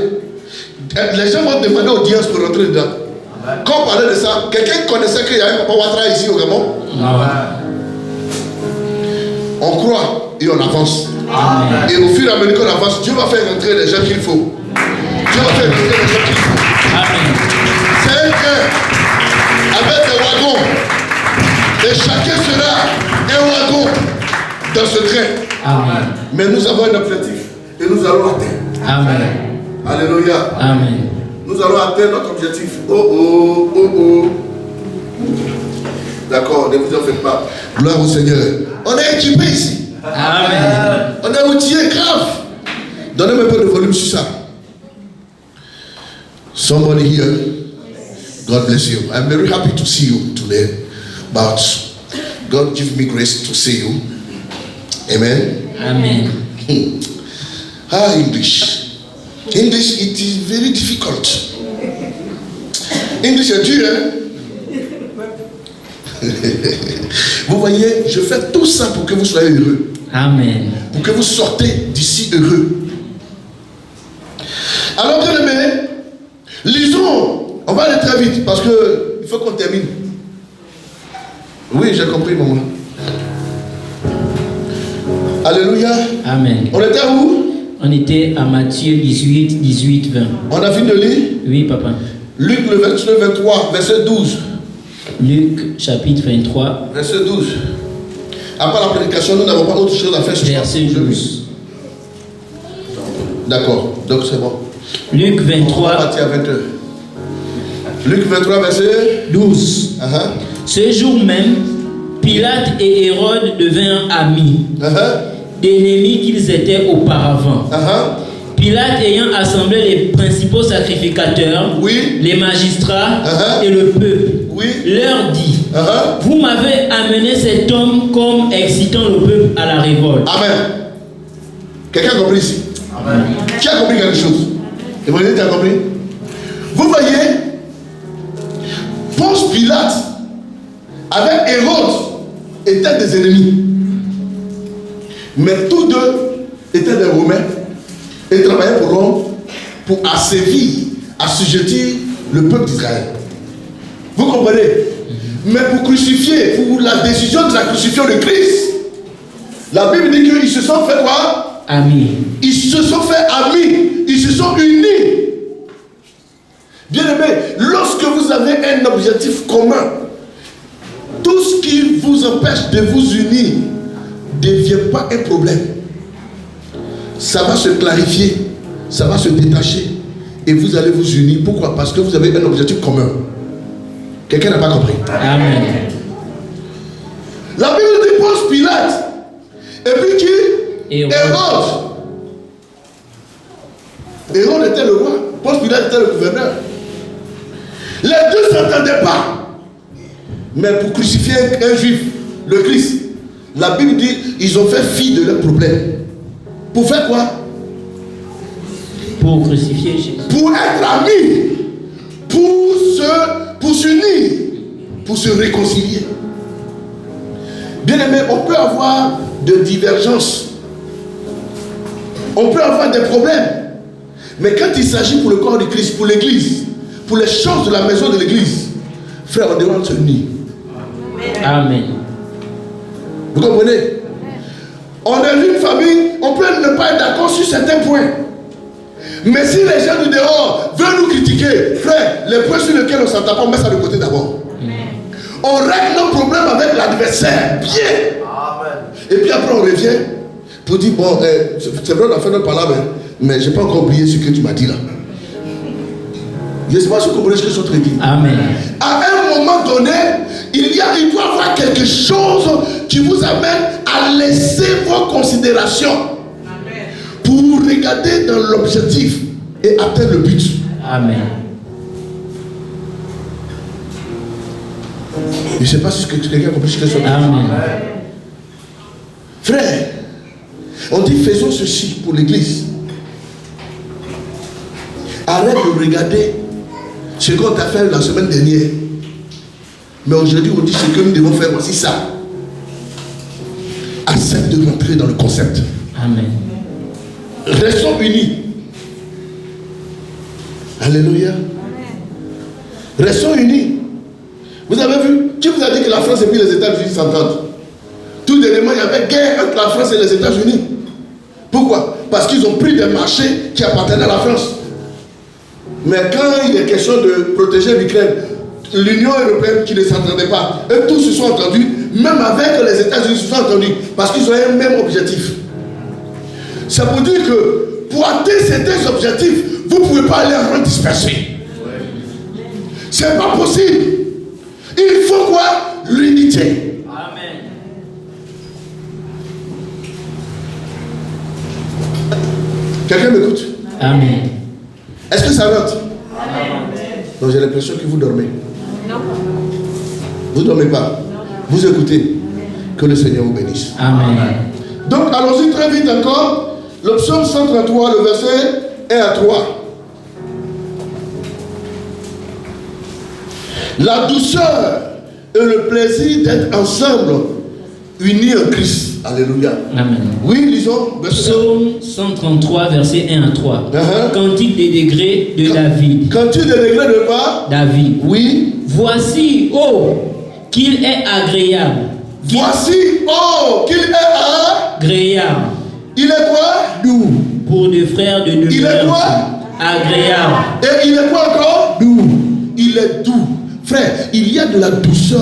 les gens vont demander audience pour rentrer dedans. Quand on parlait de ça, quelqu'un connaissait qu'il y avait Papa Ouattara ici au Gabon? On croit et on avance. Amen. Et au fur et à mesure qu'on avance, Dieu va faire rentrer les gens qu'il faut. Dieu va faire rentrer les gens qu'il faut. Amen. C'est un train avec des wagons. Et chacun sera un wagon dans ce train. Amen. Mais nous avons un objectif et nous allons l'atteindre. Amen. Alléluia. Amen. Nous allons atteindre notre objectif. Oh. D'accord, ne vous en faites pas. Gloire au Seigneur. On est équipé ici. Amen. On est outillé grave. Donnez-moi un peu de volume sur ça. Somebody here. God bless you. I'm very happy to see you today. But God give me grace to see you. Amen. Amen. English. English, it is very difficult. English est dur, hein? Vous voyez, je fais tout ça pour que vous soyez heureux. Amen. Pour que vous sortez d'ici heureux. Alors, bien aimé, lisons. On va aller très vite parce que il faut qu'on termine. Oui, j'ai compris, maman. Alléluia. Amen. On était où? On était à Matthieu 18, 18, 20. On a fini de lire. Oui, papa. Luc le 29, 23, verset 12. Luc, chapitre 23, Verset 12. Après la prédication, nous n'avons pas autre chose à faire ce soir. verset 12. D'accord, donc c'est bon. Luc On va 23, partir à 20h. Luc 23, verset 12. Ce jour même, Pilate et Hérode devinrent amis, d'ennemis qu'ils étaient auparavant. Pilate ayant assemblé les principaux sacrificateurs, Oui. les magistrats et le peuple, Oui. leur dit: Vous m'avez amené cet homme comme excitant le peuple à la révolte. Amen. Quelqu'un a compris ici? Amen. Qui a compris quelque chose? Et vous avez compris? Vous voyez, Ponce Pilate avec Hérode étaient des ennemis. Mais tous deux étaient des Romains et travaillaient pour Rome pour assévir, assujettir le peuple d'Israël. Vous comprenez? Mais pour crucifier, pour la décision de la crucifixion de Christ, la Bible dit qu'ils se sont fait quoi? Amis. Ils se sont fait amis, ils se sont unis. Bien aimé, lorsque vous avez un objectif commun, tout ce qui vous empêche de vous unir ne devient pas un problème. Ça va se clarifier, ça va se détacher et vous allez vous unir. Pourquoi? Parce que vous avez un objectif commun. Quelqu'un n'a pas compris? Amen. La Bible dit Ponce Pilate. Et puis qui? Hérode. Hérode était le roi. Ponce Pilate était le gouverneur. Les deux ne s'entendaient pas. Mais pour crucifier un juif, le Christ, la Bible dit ils ont fait fi de leur problème. Pour faire quoi? Pour crucifier Jésus. Pour être amis. Pour s'unir. Pour se réconcilier. Bien aimé, on peut avoir de divergences. On peut avoir des problèmes. Mais quand il s'agit pour le corps de Christ, pour l'église, pour les choses de la maison de l'église, frère, on doit se unir. Amen. Vous comprenez? On est une famille, on peut ne pas être d'accord sur certains points. Mais si les gens du dehors veulent nous critiquer, frère, les points sur lesquels on s'entend pas, on met ça de côté d'abord. On règle nos problèmes avec l'adversaire. Bien. Amen. Et puis après on revient pour dire, bon, c'est vrai, on a fait notre parole, mais je n'ai pas encore oublié ce que tu m'as dit là. Je ne sais pas si vous comprenez ce que je suis en train de dire. Amen. À un moment donné, il doit y avoir quelque chose qui vous amène à laisser vos considérations pour regarder dans l'objectif et atteindre le but. Amen. Je ne sais pas si quelqu'un a compris ce que je suis en train de dire. Amen. Frère, on dit faisons ceci pour l'église. Arrête de regarder ce qu'on t'a fait la semaine dernière. Mais aujourd'hui, on dit ce que nous devons faire, voici ça. Accepte de rentrer dans le concept. Amen. Restons unis. Alléluia. Restons unis. Vous avez vu, qui vous a dit que la France et puis les États-Unis s'entendent? Tout dernièrement, il y avait guerre entre la France et les États-Unis. Pourquoi? Parce qu'ils ont pris des marchés qui appartenaient à la France. Mais quand il est question de protéger l'Ukraine, l'Union européenne qui ne s'entendait pas, eux tous se sont entendus, même avec les États-Unis se sont entendus, parce qu'ils ont un même objectif. Ça veut dire que pour atteindre certains objectifs, vous ne pouvez pas aller en rang dispersé. C'est pas possible. Il faut quoi? L'unité. Amen. Quelqu'un m'écoute? Amen. Est-ce que ça rentre? Amen. Donc j'ai l'impression que vous dormez. Non. Vous ne dormez pas. Vous écoutez. Que le Seigneur vous bénisse. Amen. Donc allons-y très vite encore. Le psaume 133, le verset 1 à 3. La douceur et le plaisir d'être ensemble, unis en Christ. Alléluia. Amen. Oui, lisons. Verset 1. Psaume 133, verset 1 à 3. Uh-huh. Cantique des degrés de David. Cantique des degrés de quoi? David. Oui. Voici, oh, qu'il est agréable. Voici, oh, qu'il est Agréable. Il est quoi? Doux. Pour des frères de demeure. Il est quoi? Agréable. Et il est quoi encore? Doux. Il est doux. Frère, il y a de la douceur.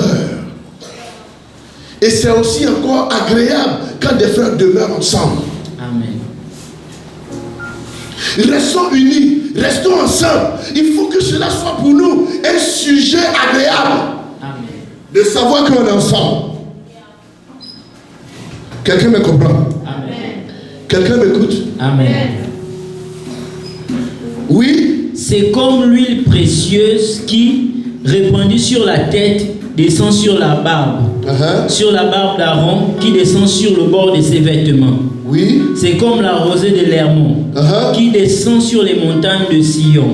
Et c'est aussi encore agréable quand des frères demeurent ensemble. Amen. Restons unis, restons ensemble. Il faut que cela soit pour nous un sujet agréable. Amen. De savoir qu'on est ensemble. Quelqu'un me comprend? Amen. Quelqu'un m'écoute? Amen. Oui? C'est comme l'huile précieuse qui, répandue sur la tête, descend sur la barbe. Uh-huh. Sur la barbe d'Aaron qui descend sur le bord de ses vêtements. Oui? C'est comme la rosée de l'Hermon Uh-huh. qui descend sur les montagnes de Sion.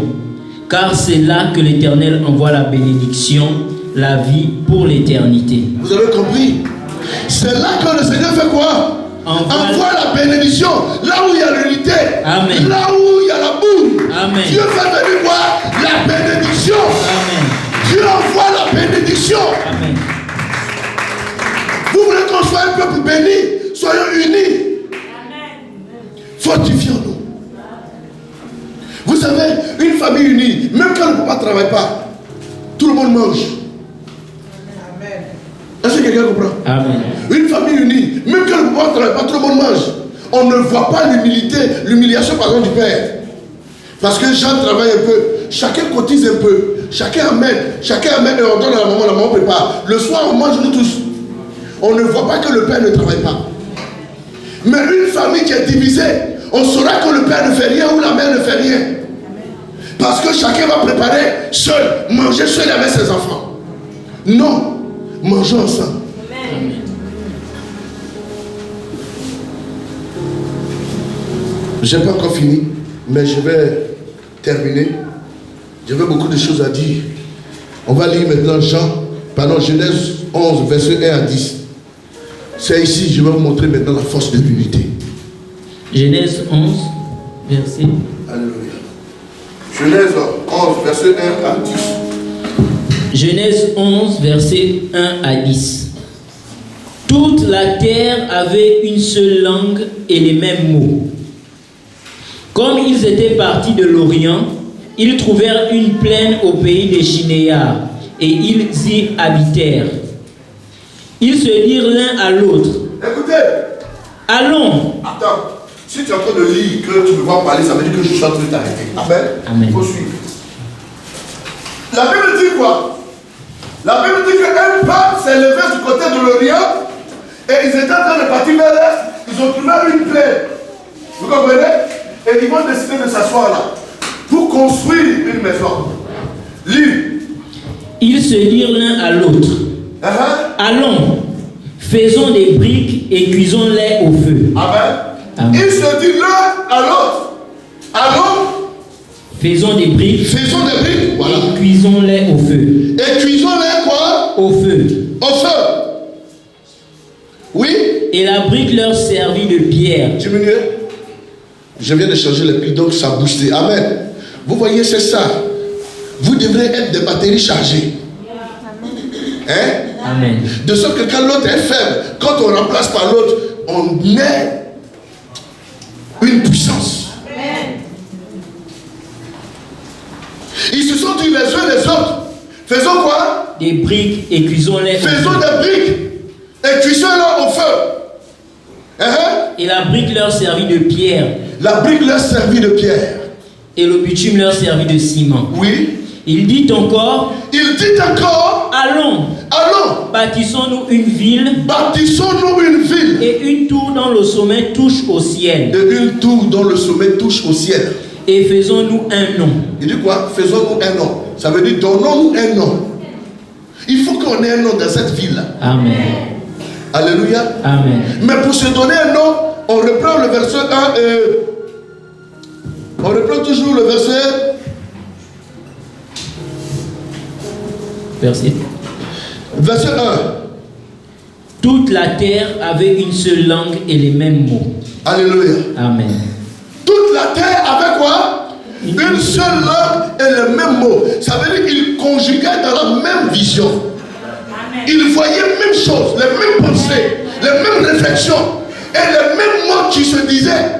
Car c'est là que l'Éternel envoie la bénédiction, la vie pour l'éternité. Vous avez compris? C'est là que le Seigneur fait quoi? Envoie la bénédiction. Là où il y a l'unité. Amen. Là où il y a la boue. Amen. Dieu fait venir voir la bénédiction. Amen. Dieu envoie la bénédiction. Amen. Vous voulez qu'on soit un peuple béni? Soyons unis. Fortifions-nous. Vous savez, une famille unie, même quand le papa ne travaille pas, tout le monde mange. Est-ce que quelqu'un comprend? Amen. Une famille unie, même quand le papa ne travaille pas, tout le monde mange. On ne voit pas l'humiliation par exemple du père. Parce que Jean travaille un peu, chacun cotise un peu, chacun amène et on donne à la maman prépare. Le soir on mange nous tous. On ne voit pas que le père ne travaille pas. Mais une famille qui est divisée, on saura que le père ne fait rien ou la mère ne fait rien. Parce que chacun va préparer seul, manger seul avec ses enfants. Non, mangeons ensemble. Amen. Je n'ai pas encore fini, mais je vais terminer. J'avais beaucoup de choses à dire. On va lire maintenant Genèse 11, verset 1 à 10. C'est ici, je vais vous montrer maintenant la force de l'unité. Genèse 11, verset. Alléluia. Genèse 11, verset 1 à 10. Genèse 11, verset 1 à 10. Toute la terre avait une seule langue et les mêmes mots. Comme ils étaient partis de l'Orient, ils trouvèrent une plaine au pays des Chinéars et ils y habitèrent. Ils se dirent l'un à l'autre: Écoutez, allons. Attends. Si tu es en train de lire que tu peux pas parler, ça veut dire que je suis en train de t'arrêter. Amen. Amen. Il faut suivre. La Bible dit quoi? La Bible dit qu'un peuple s'est levé du côté de l'Orient et ils étaient en train de partir vers l'Est. Ils ont trouvé une plaine. Vous comprenez? Et ils vont décider de s'asseoir là pour construire une maison. Lis. Ils se dirent l'un à l'autre. Allons, faisons des briques et cuisons-les au feu. Amen. Amen. Ils se disent l'un à l'autre. Allons. Faisons des briques. Faisons des briques. Voilà. Et cuisons-les au feu. Et cuisons-les quoi? Au feu. Au feu. Oui. Et la brique leur servit de pierre. Diminuez. Je viens de changer les piles, donc ça a boosté. Amen. Vous voyez, c'est ça. Vous devrez être des batteries chargées. Hein? Amen. De sorte que quand l'autre est faible, quand on remplace par l'autre, on met une puissance. Amen. Ils se sont dit les uns les autres. Faisons quoi? Des briques et cuisons-les au Faisons feu. des briques et cuisons-les au feu. Et la brique leur servit de pierre. La brique leur servit de pierre. Et le bitume leur servit de ciment. Oui. Il dit encore, allons, bâtissons-nous une ville, bâtissons-nous une ville, et une tour dont le sommet touche au ciel. et une tour dont le sommet touche au ciel. Et faisons-nous un nom. Il dit quoi? Faisons-nous un nom. Ça veut dire donnons-nous un nom. Il faut qu'on ait un nom dans cette ville-là. Amen. Alléluia. Amen. Mais pour se donner un nom, on reprend le verset 1 on reprend toujours le verset. Verset. Verset 1. Toute la terre avait une seule langue et les mêmes mots. Alléluia. Amen. Toute la terre avait quoi? Une seule langue et les mêmes mots. Ça veut dire qu'ils conjuguaient dans la même vision. Amen. Ils voyaient les mêmes choses, les mêmes pensées, les mêmes réflexions et les mêmes mots qui se disaient.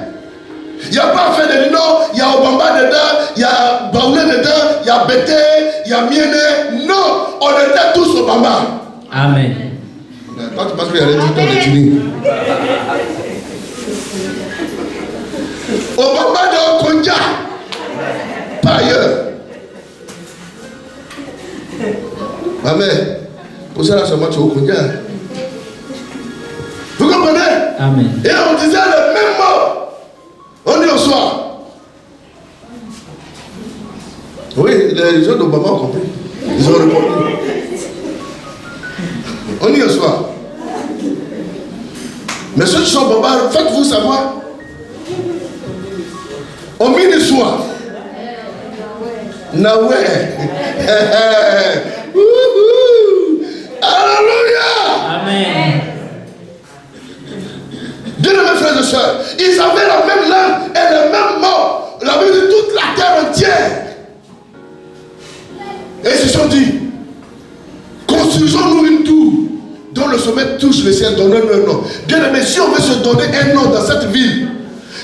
Il n'y a pas fait de non, il y a Obamba dedans, il y a Baoulé dedans, il y a Bété, il y a Miene. Non, on était tous Obama. Amen. Quand tu penses qu'il y a des dit ton étudiant. Obama de Okonja. Pas ailleurs. Amen. Pour ça, là, seulement tu es Okonja. Vous comprenez? Amen. Et on disait le même mot. On dit au soir. Oui, les gens d'Obama ont compris. Ils ont répondu. On dit au soir. Mais ceux qui sont Obama, faites-vous savoir. On dit le soir. Nahoué. Alléluia. Amen. Bien-aimés frères et sœurs, ils avaient la même langue et les mêmes mots. La Bible dit toute la terre entière. Et ils se sont dit, construisons-nous une tour dont le sommet touche le ciel, donnons-nous un nom. Bien-aimés, si on veut se donner un nom dans cette ville,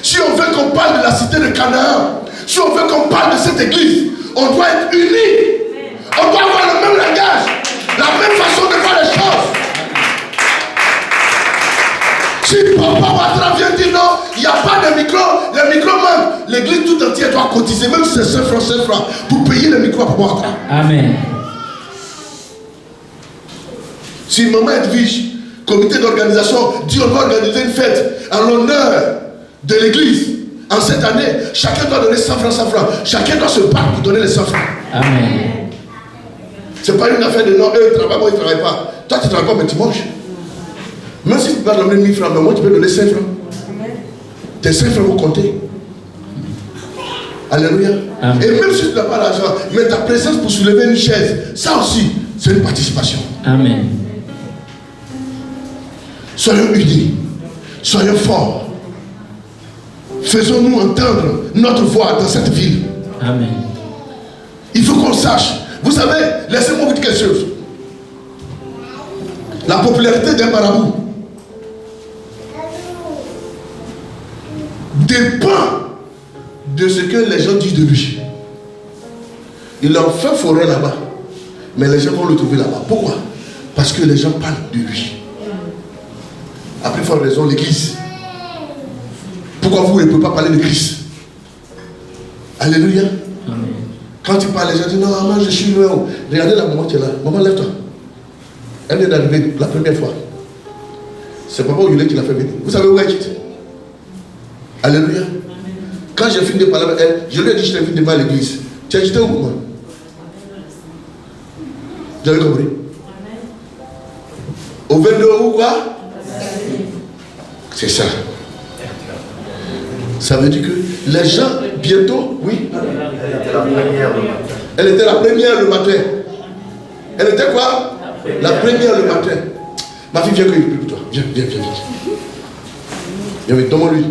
si on veut qu'on parle de la cité de Canaan, si on veut qu'on parle de cette église, on doit être unis. On doit avoir le même langage, la même façon de faire les choses. Si Papa Ouattara vient dire non, il n'y a pas de micro, le micro manque, l'église tout entière doit cotiser, même si c'est 5 francs, pour payer le micro à Papa Ouattara. Amen. Si Maman Edwige, comité d'organisation, dit on va organiser une fête en l'honneur de l'église, en cette année, chacun doit donner 100 francs, 100 francs. Chacun doit se battre pour donner les 100 francs. Amen. Ce n'est pas une affaire de non, eux ils travaillent, moi ils ne travaillent pas. Toi tu ne travailles pas, mais tu manges. Même si tu ne peux pas donner 1000 francs, mais moi tu peux donner 5 francs. Tes 5 francs vont compter. Alléluia. Amen. Et même si tu n'as pas l'argent, mais ta présence pour soulever une chaise, ça aussi, c'est une participation. Amen. Soyons unis, soyons forts. Faisons-nous entendre notre voix dans cette ville. Amen. Il faut qu'on sache. Vous savez, laissez-moi vous dire quelque chose. La popularité d'un marabout dépend de ce que les gens disent de lui. Il en fait forêt là-bas, mais les gens vont le trouver là-bas. Pourquoi? Parce que les gens parlent de lui. Après, il faut raison l'église. Pourquoi vous ne pouvez pas parler de Christ? Alléluia. Amen. Quand tu parles, les gens disent non, maman, je suis loin. Regardez la maman qui est là. Maman, lève-toi. Elle vient d'arriver la première fois. C'est papa Oulé qui l'a fait venir. Vous savez où elle quitte? Alléluia. Quand j'ai fini de parler avec elle, je lui ai dit je t'ai vu devant l'église. Tu as quitté où, maman? Vous avez compris? Au 22 ou quoi? C'est ça. Ça veut dire que les gens, bientôt, oui. Elle était la première le matin. Elle était quoi? La première le matin. Ma fille, viens que je prie pour toi. Viens, viens, viens, viens. Viens, donne-moi lui.